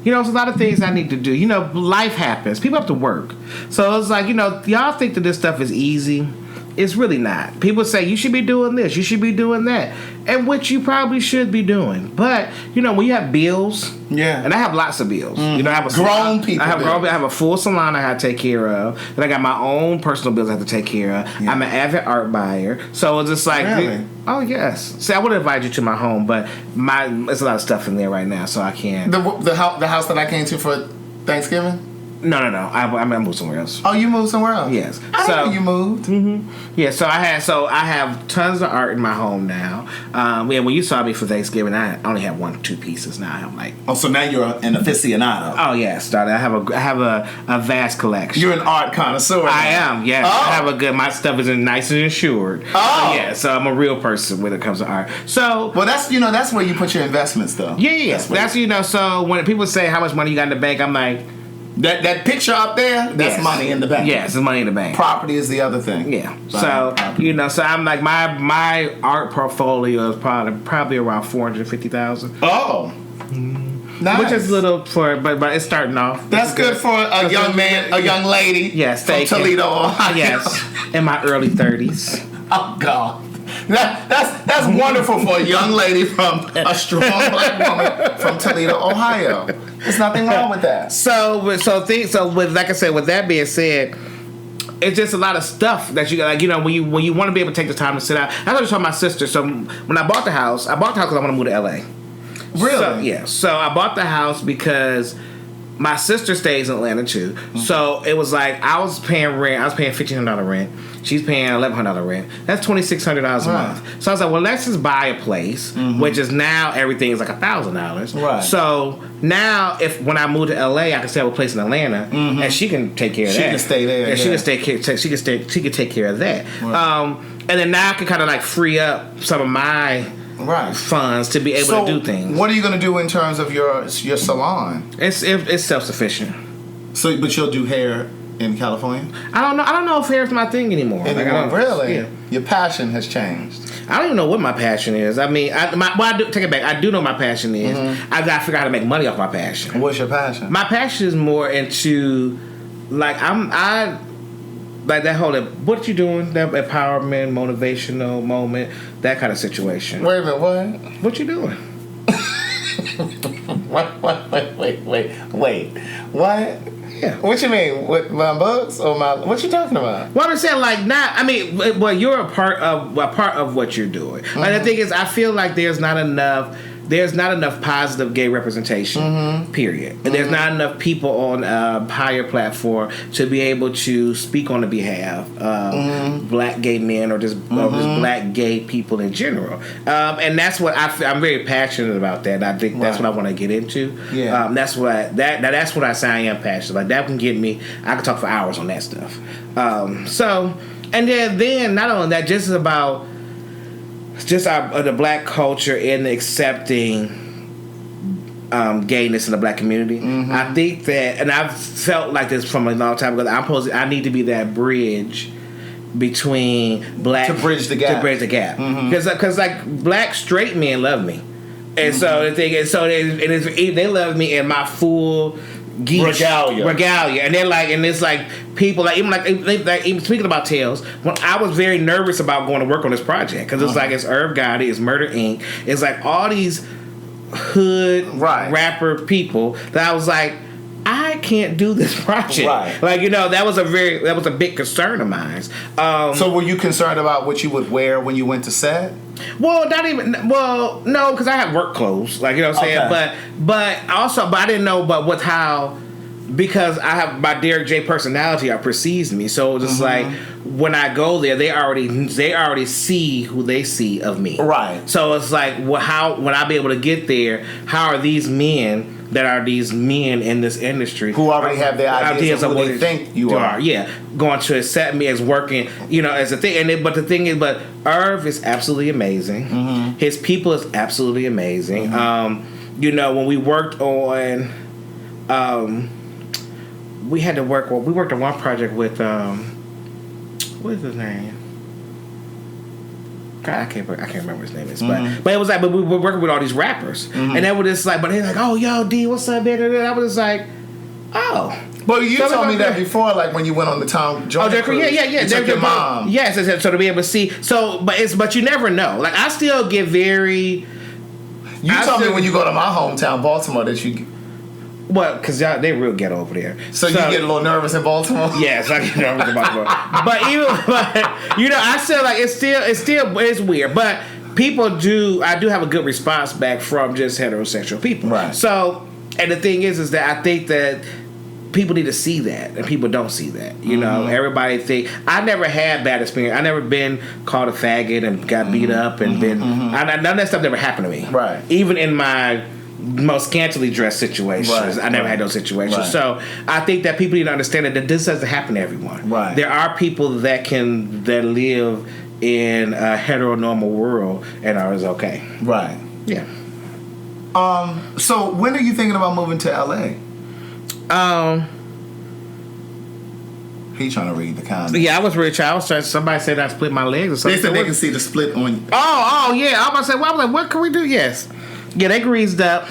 D: You know, there's a lot of things I need to do. You know, life happens. People have to work. So it's like, you know, y'all think that this stuff is easy. It's really not. People say, you should be doing this. You should be doing that. And which you probably should be doing. But, you know, when you have bills.
C: Yeah.
D: And I have lots of bills. You know, I have
C: grown people.
D: I have a full salon I have to take care of. Then I got my own personal bills I have to take care of. Yeah. I'm an avid art buyer. So it's just like,
C: really?
D: Oh, yes. See, I would invite you to my home, but there's a lot of stuff in there right now, so I can't.
C: The house that I came to for Thanksgiving? No.
D: I moved somewhere else.
C: Oh, you moved somewhere else?
D: Yes.
C: I know you moved.
D: Mm-hmm. Yeah. So I have tons of art in my home now. When you saw me for Thanksgiving, I only have 1-2 pieces. Now I'm like.
C: Oh, so now you're an aficionado.
D: Oh yes, darling. I have a vast collection.
C: You're an art connoisseur.
D: I am. Yes.
C: Oh.
D: I have my stuff is nice and insured.
C: Oh.
D: Yeah. So I'm a real person when it comes to art. So.
C: Well, that's where you put your investments, though.
D: Yeah. That's So when people say how much money you got in the bank, I'm like.
C: That picture up there, that's money in the bank.
D: Yes, it's money in the bank.
C: Property is the other thing.
D: Yeah. So so I'm like my art portfolio is probably around $450,000.
C: Oh. Nice.
D: Which is little but it's starting off.
C: That's good for a young man, a young lady.
D: Yes,
C: from Toledo, Ohio.
D: Yes, in my early 30s.
C: Oh God. That's wonderful for a young lady from a strong black woman from Toledo, Ohio. There's nothing wrong with that.
D: So with like I said, with that being said, it's just a lot of stuff that you like. You know, when you want to be able to take the time to sit out. I was telling my sister. So when I bought the house because I want to move to LA.
C: Really?
D: So, yeah. So I bought the house because my sister stays in Atlanta too. Mm-hmm. So it was like I was paying rent. I was paying $1,500 rent. She's paying $1,100 rent. That's $2,600 a month. So I was like, well, let's just buy a place, which is now everything is like $1,000.
C: Right.
D: So now, when I move to LA, I can have a place in Atlanta, and she can take care of that.
C: She can stay there.
D: Yeah, she can take care of that.
C: Right.
D: And then now I can kind of like free up some of my funds to be able to do things.
C: What are you going to do in terms of your salon?
D: It's self-sufficient.
C: So, but you'll do hair in California?
D: I don't know if hair's my thing anymore.
C: Really?
D: Yeah.
C: Your passion has changed.
D: I don't even know what my passion is. I mean, I do take it back. I do know my passion is. I got to figure out how to make money off my passion.
C: What's your passion?
D: My passion is more into, like, I like that whole, what you doing? That empowerment, motivational moment, that kind of situation.
C: Wait a minute, what?
D: What you doing?
C: Wait. What?
D: Yeah.
C: What you mean? With my books or my? What you talking about?
D: Well, I'm saying well, you're a part of what you're doing. Like the thing is, I feel like there's not enough positive gay representation. Period. And there's not enough people on a higher platform to be able to speak on the behalf of black gay men or just black gay people in general. And that's what I'm very passionate about that. And I think that's what I want to get into.
C: Yeah.
D: That's what I say I am passionate. Like that can get me. I can talk for hours on that stuff. And then not only that, just about. Just the black culture and accepting gayness in the black community. I think that, and I've felt like this from a long time ago. I need to be that bridge between black
C: to bridge the gap.
D: Because like black straight men love me, and so the thing is, they love me in my full regalia, and they're like, and it's like people like even speaking about Tales. When I was very nervous about going to work on this project because it's like it's Irv Gotti, it's Murder Inc. It's like all these hood rapper people that I was like, I can't do this project.
C: Right.
D: Like that was a big concern of mine.
C: So were you concerned about what you would wear when you went to set?
D: Well, no, because I had work clothes, like what I'm saying.
C: Okay.
D: But I didn't know. But with how because I have my Derek J personality perceives me. So it's just like when I go there, they already see who they see of me.
C: Right.
D: So it's like, how when I be able to get there, how are these men that are these men in this industry
C: who already have their ideas of what they think you are?
D: Yeah, going to accept me as working, as a thing. But the thing is, Irv is absolutely amazing. His people is absolutely amazing. When we worked on, we worked on one project with, what is his name? God, I can't remember his name is, but it was like, but we were working with all these rappers, and they were just like, but they're like, oh, yo, D, what's up, man? And I was just like, oh.
C: But you told me that before, like when you went on the town joint.
D: Oh, yeah. You took your mom. Yes, so to be able to see. So, but you never know. Like I still get very.
C: You told me when you go to my hometown, Baltimore, that you.
D: Well, because they real ghetto over there.
C: So you get a little nervous in Baltimore?
D: Yes, I get nervous in Baltimore. I still like it's weird. But I do have a good response back from just heterosexual people.
C: Right.
D: So, and the thing is that I think that people need to see that, and people don't see that. Everybody think I never had bad experience. I never been called a faggot and got beat up and been. None of that stuff never happened to me.
C: Right.
D: Even in my most scantily dressed situations, I never had those situations.
C: Right.
D: So I think that people need to understand that this doesn't happen to everyone.
C: Right.
D: There are people that live in a heteronormal world and are okay.
C: Right.
D: Yeah.
C: So when are you thinking about moving to LA? He's trying to read the comments.
D: Yeah, I was really trying. Somebody said I split my legs or something.
C: They said they can see the split on.
D: Oh yeah. I was about to say. Well, I was like, what can we do? Yes. Yeah, they greased up.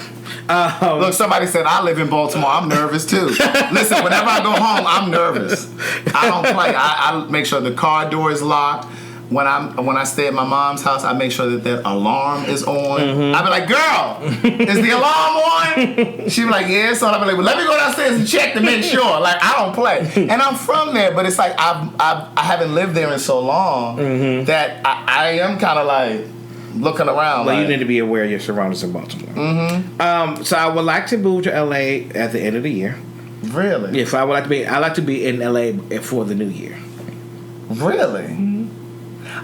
C: Look, somebody said I live in Baltimore. I'm nervous too. Listen, whenever I go home, I'm nervous. I don't play. I make sure the car door is locked. When I stay at my mom's house, I make sure that alarm is on. I be like, girl, is the alarm on? She be like, yeah, so I be like, well, let me go downstairs and check to make sure. Like, I don't play. And I'm from there, but it's like I haven't lived there in so long that I am kind of like looking around.
D: Well, you need to be aware of your surroundings in Baltimore. So I would like to move to LA at the end of the year.
C: Really?
D: Yes, I like to be in LA for the new year.
C: Really?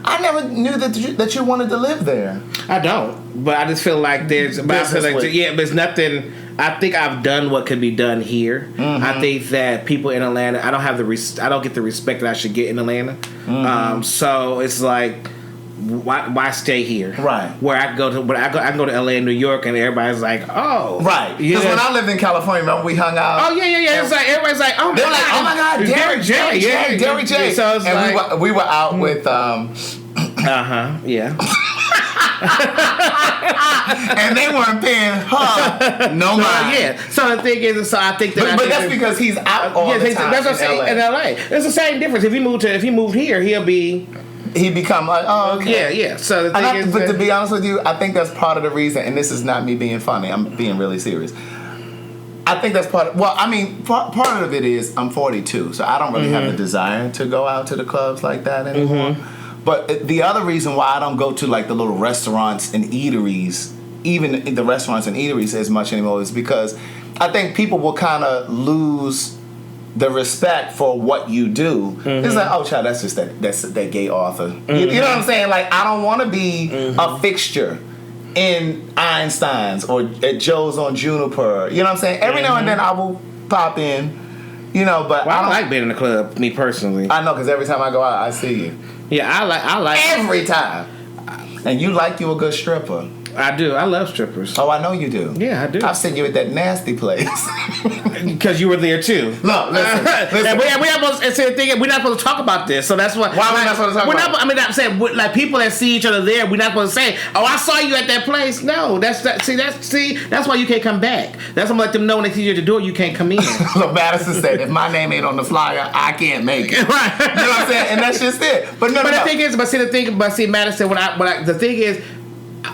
C: I never knew that you wanted to live there.
D: I don't, but I just feel like there's nothing. I think I've done what could be done here. I think that people in Atlanta, I don't get the respect that I should get in Atlanta. So it's like, why stay here?
C: Right.
D: Where I can go to LA and New York, and everybody's like, oh,
C: right. Because when I lived in California, remember we hung out.
D: Oh yeah. It's like everybody's like, oh,
C: they're like, oh my God, Derek J.
D: So it's
C: and
D: like,
C: we were out with.
D: Yeah.
C: And they weren't paying her no mind.
D: Yeah. So the thing is, I think that.
C: But that's because he's out all the time.
D: That's what I'm saying. In LA, it's the same difference. If he moved here, he'd become like, oh, okay. Yeah. So the thing is,
C: but to be honest with you, I think that's part of the reason. And this is not me being funny. I'm being really serious. I think that's part of it is I'm 42, so I don't really have the desire to go out to the clubs like that anymore. But the other reason why I don't go to like the little restaurants and eateries, even the restaurants and eateries as much anymore, is because I think people will kind of lose the respect for what you do. It's like, oh, child, that's just that gay author. You know what I'm saying? Like, I don't want to be a fixture in Einstein's or at Joe's on Juniper. You know what I'm saying? Every now and then I will pop in. But
D: I don't like being in the club, me personally.
C: I know, because every time I go out, I see you.
D: Yeah, I like
C: every time. And you a good stripper.
D: I do. I love strippers.
C: Oh, I know you do.
D: Yeah, I do.
C: I've seen you at that nasty place.
D: Because you were there too.
C: Look, listen.
D: And we're not supposed to talk about this, so that's why.
C: Why are we not supposed to talk about it?
D: I'm saying, like, people that see each other there, we're not supposed to say, "Oh, I saw you at that place." No, that's why you can't come back. That's why I let them know when they see you at the door, you can't come in.
C: Look, Madison said, "If my name ain't on the flyer, I can't make it."
D: Right.
C: You know what I'm saying? And that's just it. But
D: the thing is, Madison, the thing is,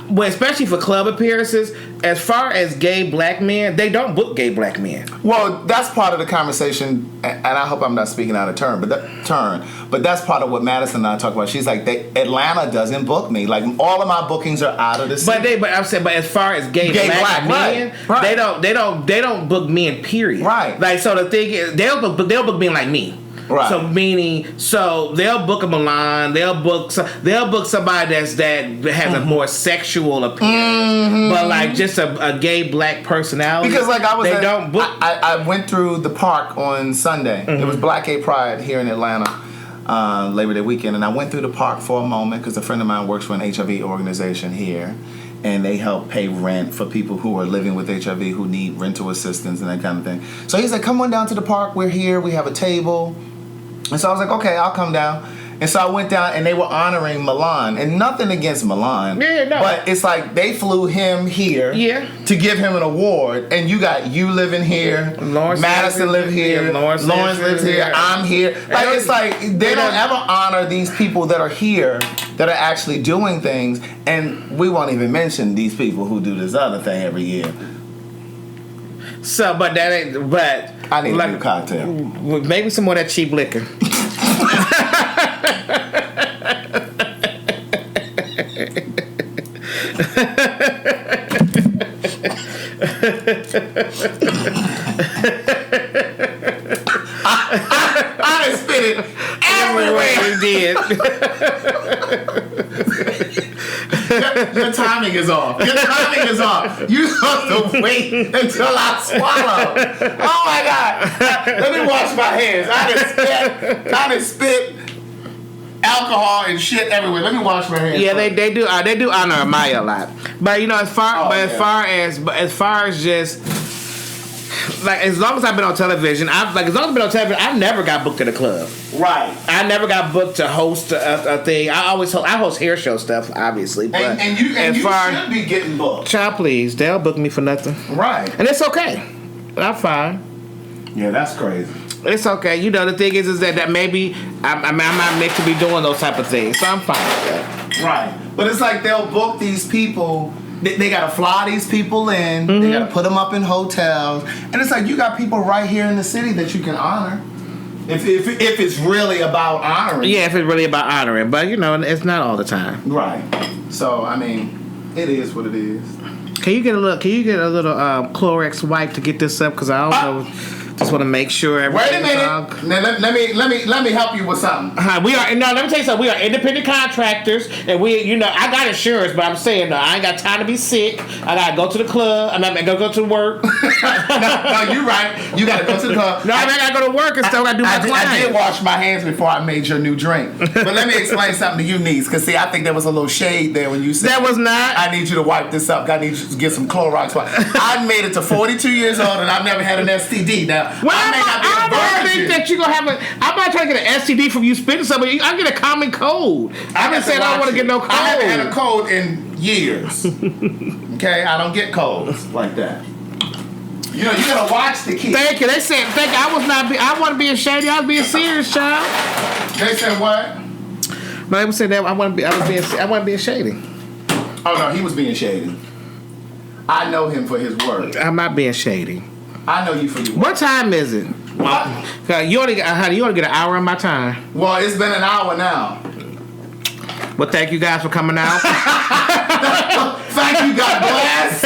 D: Well, especially for club appearances, as far as gay black men, they don't book gay black men.
C: Well, that's part of the conversation, and I hope I'm not speaking out of turn, but that's part of what Madison and I talk about. She's like, Atlanta doesn't book me. Like, all of my bookings are out of the city.
D: But I'm saying, but as far as gay black men,
C: right.
D: they don't book men. Period.
C: Right.
D: Like, so the thing is, they'll book men like me.
C: Right.
D: So they'll book a Milan. They'll book somebody that has a more sexual appearance, but like just a gay black personality.
C: Because like
D: don't book.
C: I went through the park on Sunday. It was Black Gay Pride here in Atlanta, Labor Day weekend, and I went through the park for a moment because a friend of mine works for an HIV organization here. And they help pay rent for people who are living with HIV who need rental assistance and that kind of thing. So he's like, come on down to the park. We're here. We have a table. And so I was like, okay, I'll come down. And so I went down and they were honoring Milan. And nothing against Milan.
D: Yeah, no.
C: But it's like they flew him here to give him an award. And you living here.
D: Lawrence
C: Madison live here.
D: Lawrence
C: lives here. I'm here. Like, it's like they don't ever honor these people that are here that are actually doing things. And we won't even mention these people who do this other thing every year.
D: So, but that ain't. But
C: I need a new cocktail.
D: Maybe some more of that cheap liquor.
C: I done spit it everywhere.
D: You did.
C: Your timing is off. You have to wait until I swallow. Oh my God. Let me wash my hands. I done spit alcohol and shit everywhere. Let me wash my hands.
D: Yeah, they do honor Amaya a lot. But you know, as far as just like, as long as I've been on television, I've never got booked at a club.
C: Right.
D: I never got booked to host a thing. I host hair show stuff, obviously. But
C: and you should be getting booked.
D: Child, please, they'll book me for nothing.
C: Right.
D: And it's okay. I'm fine.
C: Yeah, that's crazy.
D: It's okay. You know, the thing is that maybe I'm not meant to be doing those type of things, so I'm fine with that.
C: Right. But it's like they'll book these people. They got to fly these people in. They got to put them up in hotels. And it's like, you got people right here in the city that you can honor. If it's really about honoring.
D: Yeah, if it's really about honoring. But, you know, it's not all the time.
C: Right. So, I mean, it is what it is.
D: Can you get a little Clorox wipe to get this up? Because I don't know. Just want to make sure everything.
C: Wait a minute. Now, let me help you with something.
D: Let me tell you something. We are independent contractors, and I got insurance, but I'm saying, no, I ain't got time to be sick. I gotta go to the club. I gotta go to work.
C: no, you're right. You gotta go to the club.
D: No, I gotta go to work and still gotta do my client.
C: I did wash my hands before I made your new drink. But let me explain something to you, niece, because see, I think there was a little shade there when you said
D: that was not.
C: I need you to wipe this up. I need you to get some Clorox. I made it to 42 years old, and I've never had an STD. Now,
D: well, I don't think that you're gonna have I'm not trying to get an STD from you spitting something. I get a common cold. I've been saying I don't want to get no cold.
C: I haven't had a cold in years. Okay, I don't get colds like that. You know, you gotta watch the kids.
D: Thank you. They said, thank you. I wasn't being shady. I was being serious, child.
C: They said what?
D: No, they said that I wasn't being shady.
C: Oh no, he was being shady. I know him for his word.
D: I'm not being shady.
C: I know you for your word.
D: What time is it?
C: What?
D: You only get an hour of my time.
C: Well, it's been an hour now.
D: Well, thank you guys for coming out.
C: Thank you, God bless.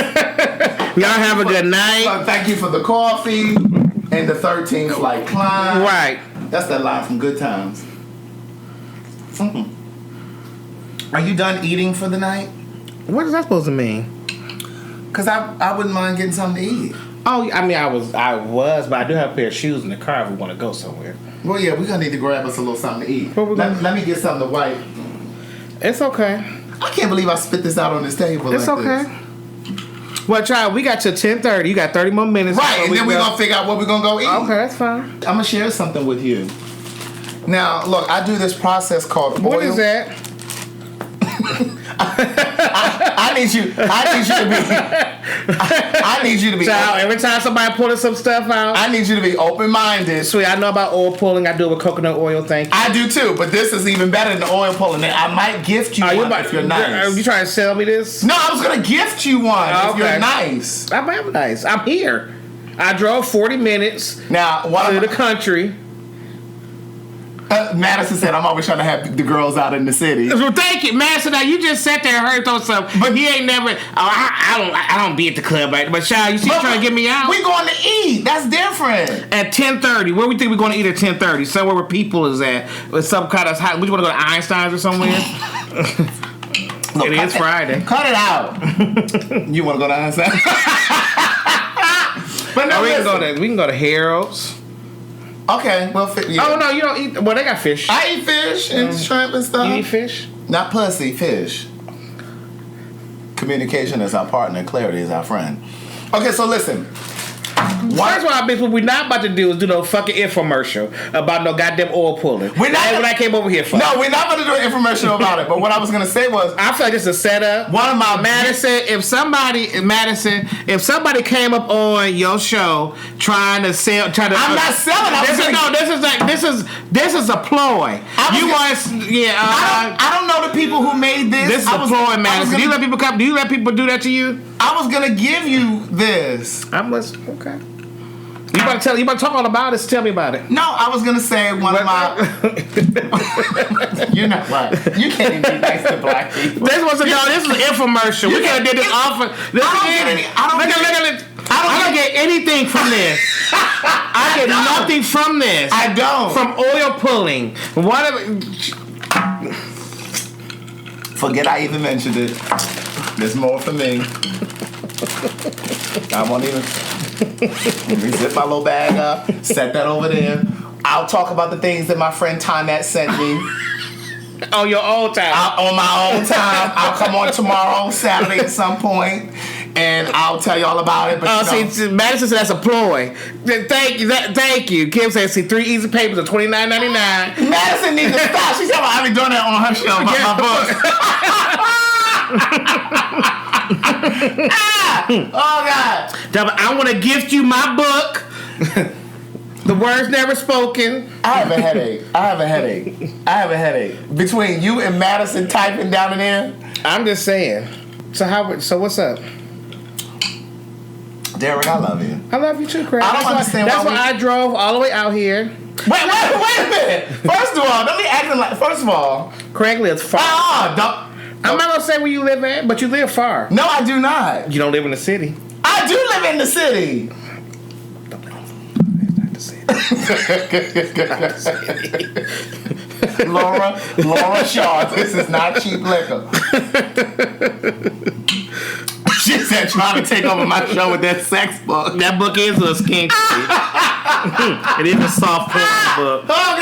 D: Y'all have a good night.
C: Thank you for the coffee and the 13th flight climb.
D: Right.
C: That's that line from Good Times. Are you done eating for the night?
D: What is that supposed to mean?
C: Because I wouldn't mind getting something to eat.
D: Oh, I mean, I was, but I do have a pair of shoes in the car if we want to go somewhere.
C: Well, yeah, we're going to need to grab us a little something to eat. Let me get something to wipe.
D: It's okay.
C: I can't believe I spit this out on this table.
D: It's
C: like
D: okay.
C: This.
D: Well, child, we got to 10:30. You got 30 more minutes.
C: Right, and then we're going to figure out what we're going to go eat.
D: Okay, that's fine.
C: I'm going to share something with you. Now, look, I do this process called oil.
D: What is that?
C: I need you to be.
D: Child, every time somebody pulling some stuff out,
C: I need you to be open-minded.
D: Sweet, I know about oil pulling. I do it with coconut oil. Thank you.
C: I do too, but this is even better than the oil pulling. I might gift you one if you're nice.
D: Are you trying to sell me this?
C: No, I was gonna gift you one if you're nice.
D: I'm nice. I'm here. I drove 40 minutes
C: now
D: to the country.
C: Madison said, "I'm always trying to have the girls out in the city."
D: Well, thank you, Madison. Now you just sat there and heard those stuff, but he ain't never. I don't be at the club, but child, you see, trying to get me out.
C: We going to eat. That's different.
D: At 10:30, where we think we're going to eat at 10:30? Somewhere where people is at, with some kind of hot. We want to go to Einstein's or somewhere. It is Friday.
C: Cut it out. You want to go to Einstein's? But no,
D: we can go to Harold's.
C: Okay, well, yeah.
D: Oh no, you don't eat. Well, they got fish.
C: I eat fish and shrimp and stuff.
D: You eat fish?
C: Not pussy, fish. Communication is our partner. Clarity is our friend. Okay, so listen.
D: First of all, bitch, what we're not about to do is do no fucking infomercial about no goddamn oil pulling.
C: We're not.
D: That's what I came over here for.
C: No, we're not going to do an infomercial about it. But what I was going to say was,
D: I feel like this is a setup.
C: One of my
D: Madison, if somebody came up on your show trying to sell, I'm
C: not selling.
D: This is a ploy.
C: I don't know the people who made this.
D: This is a ploy, Madison. Do you let people come? Do you let people do that to you?
C: I was gonna give you this.
D: I'm listening. Okay. You about to talk all about it? Tell me about it.
C: No, I was gonna say one of my. You're not right. You can't even be nice to black people.
D: This was this is an infomercial. We could have did this offer. I don't get anything from this. I get nothing from this.
C: I don't.
D: From oil pulling. Whatever.
C: Forget I even mentioned it. There's more for me. I won't even. Let me zip my little bag up. Set that over there. I'll talk about the things that my friend Tonette sent me.
D: On your own time.
C: On my own time. I'll come on tomorrow, Saturday at some point, and I'll tell you all about it. But
D: see, Madison said that's a ploy. Thank you. Kim said, see, 3 easy papers of $29.99.
C: Madison needs to stop. She's talking about I be doing that on her show about my book. Oh God!
D: I want to gift you my book. The words never spoken.
C: I have a headache. Between you and Madison typing down in there.
D: I'm just saying. So what's up?
C: Derek, I love you.
D: I love you too, Craig.
C: I don't understand
D: that's why I drove all the way out here.
C: Wait a minute. First of all, don't be acting like. First of all,
D: Craig lives far. I'm not gonna say where you live at, but you live far.
C: No, I do not.
D: You don't live in the city.
C: I do live in the city. Laura Shaw, this is not cheap liquor. She said trying to take over my show with that sex book.
D: That book is a skink. It is a soft porn book.
C: Oh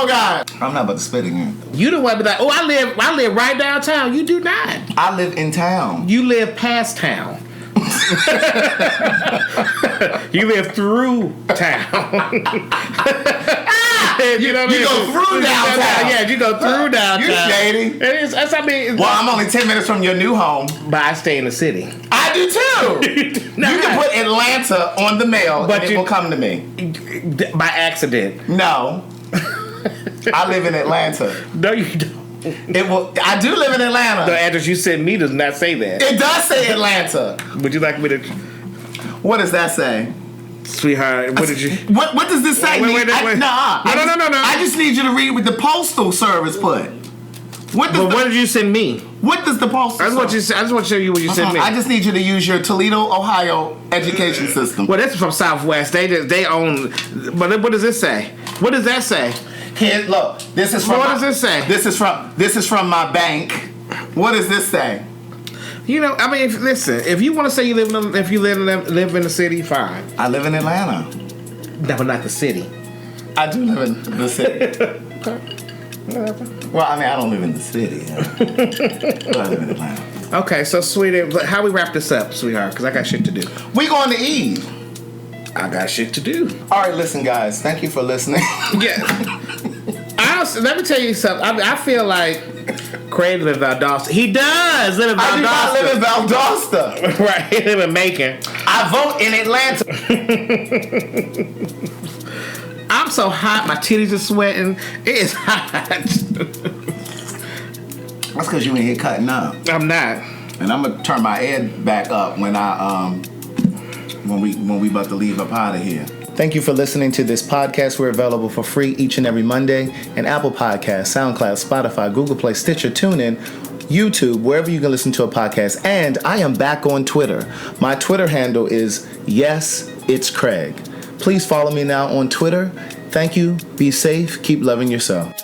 C: God. I'm not about to spit again.
D: You the one be like, I live right downtown. You do not.
C: I live in town.
D: You live past town. You live through town. You know what I mean?
C: You go through downtown.
D: Yeah, you go through downtown.
C: You shady.
D: It is. Well,
C: I'm only 10 minutes from your new home.
D: But I stay in the city.
C: I do too. You can put Atlanta on the mail, but it will come to me.
D: By accident.
C: No. I live in Atlanta.
D: No, you don't.
C: I do live in Atlanta.
D: The address you sent me does not say that.
C: It does say Atlanta.
D: Would you like me to?
C: What does that say?
D: Sweetheart, what did you?
C: What does this say?
D: Wait.
C: No.
D: I
C: just need you to read what the postal service put.
D: What did you send me?
C: What does the postal service?
D: I just want to show you what you sent me.
C: I just need you to use your Toledo, Ohio education system.
D: Well, that's from Southwest. They own. But what does this say? What does that say?
C: Here, look. This is from.
D: What does this say?
C: This is from my bank. What does this say?
D: You know, I mean, if you want to say you live in the city, fine.
C: I live in Atlanta.
D: No, but not the city.
C: I do live in the city.
D: Okay.
C: Well, I mean, I don't live in the city. But I live in Atlanta.
D: Okay, so sweetie, how we wrap this up, sweetheart? Because I got shit to do.
C: We going to eat.
D: I got shit to do.
C: All right, listen, guys. Thank you for listening.
D: Yeah. Let me tell you something. I feel like Craig live in Valdosta. He does live in Valdosta.
C: I do not live in Valdosta.
D: Right, he live in Macon.
C: I vote in Atlanta.
D: I'm so hot, my titties are sweating. It is hot.
C: That's because you ain't here cutting up.
D: I'm not.
C: And I'm gonna turn my head back up when we about to leave up out of here. Thank you for listening to this podcast. We're available for free each and every Monday in Apple Podcasts, SoundCloud, Spotify, Google Play, Stitcher, TuneIn, YouTube, wherever you can listen to a podcast. And I am back on Twitter. My Twitter handle is Yes, It's Craig. Please follow me now on Twitter. Thank you. Be safe. Keep loving yourself.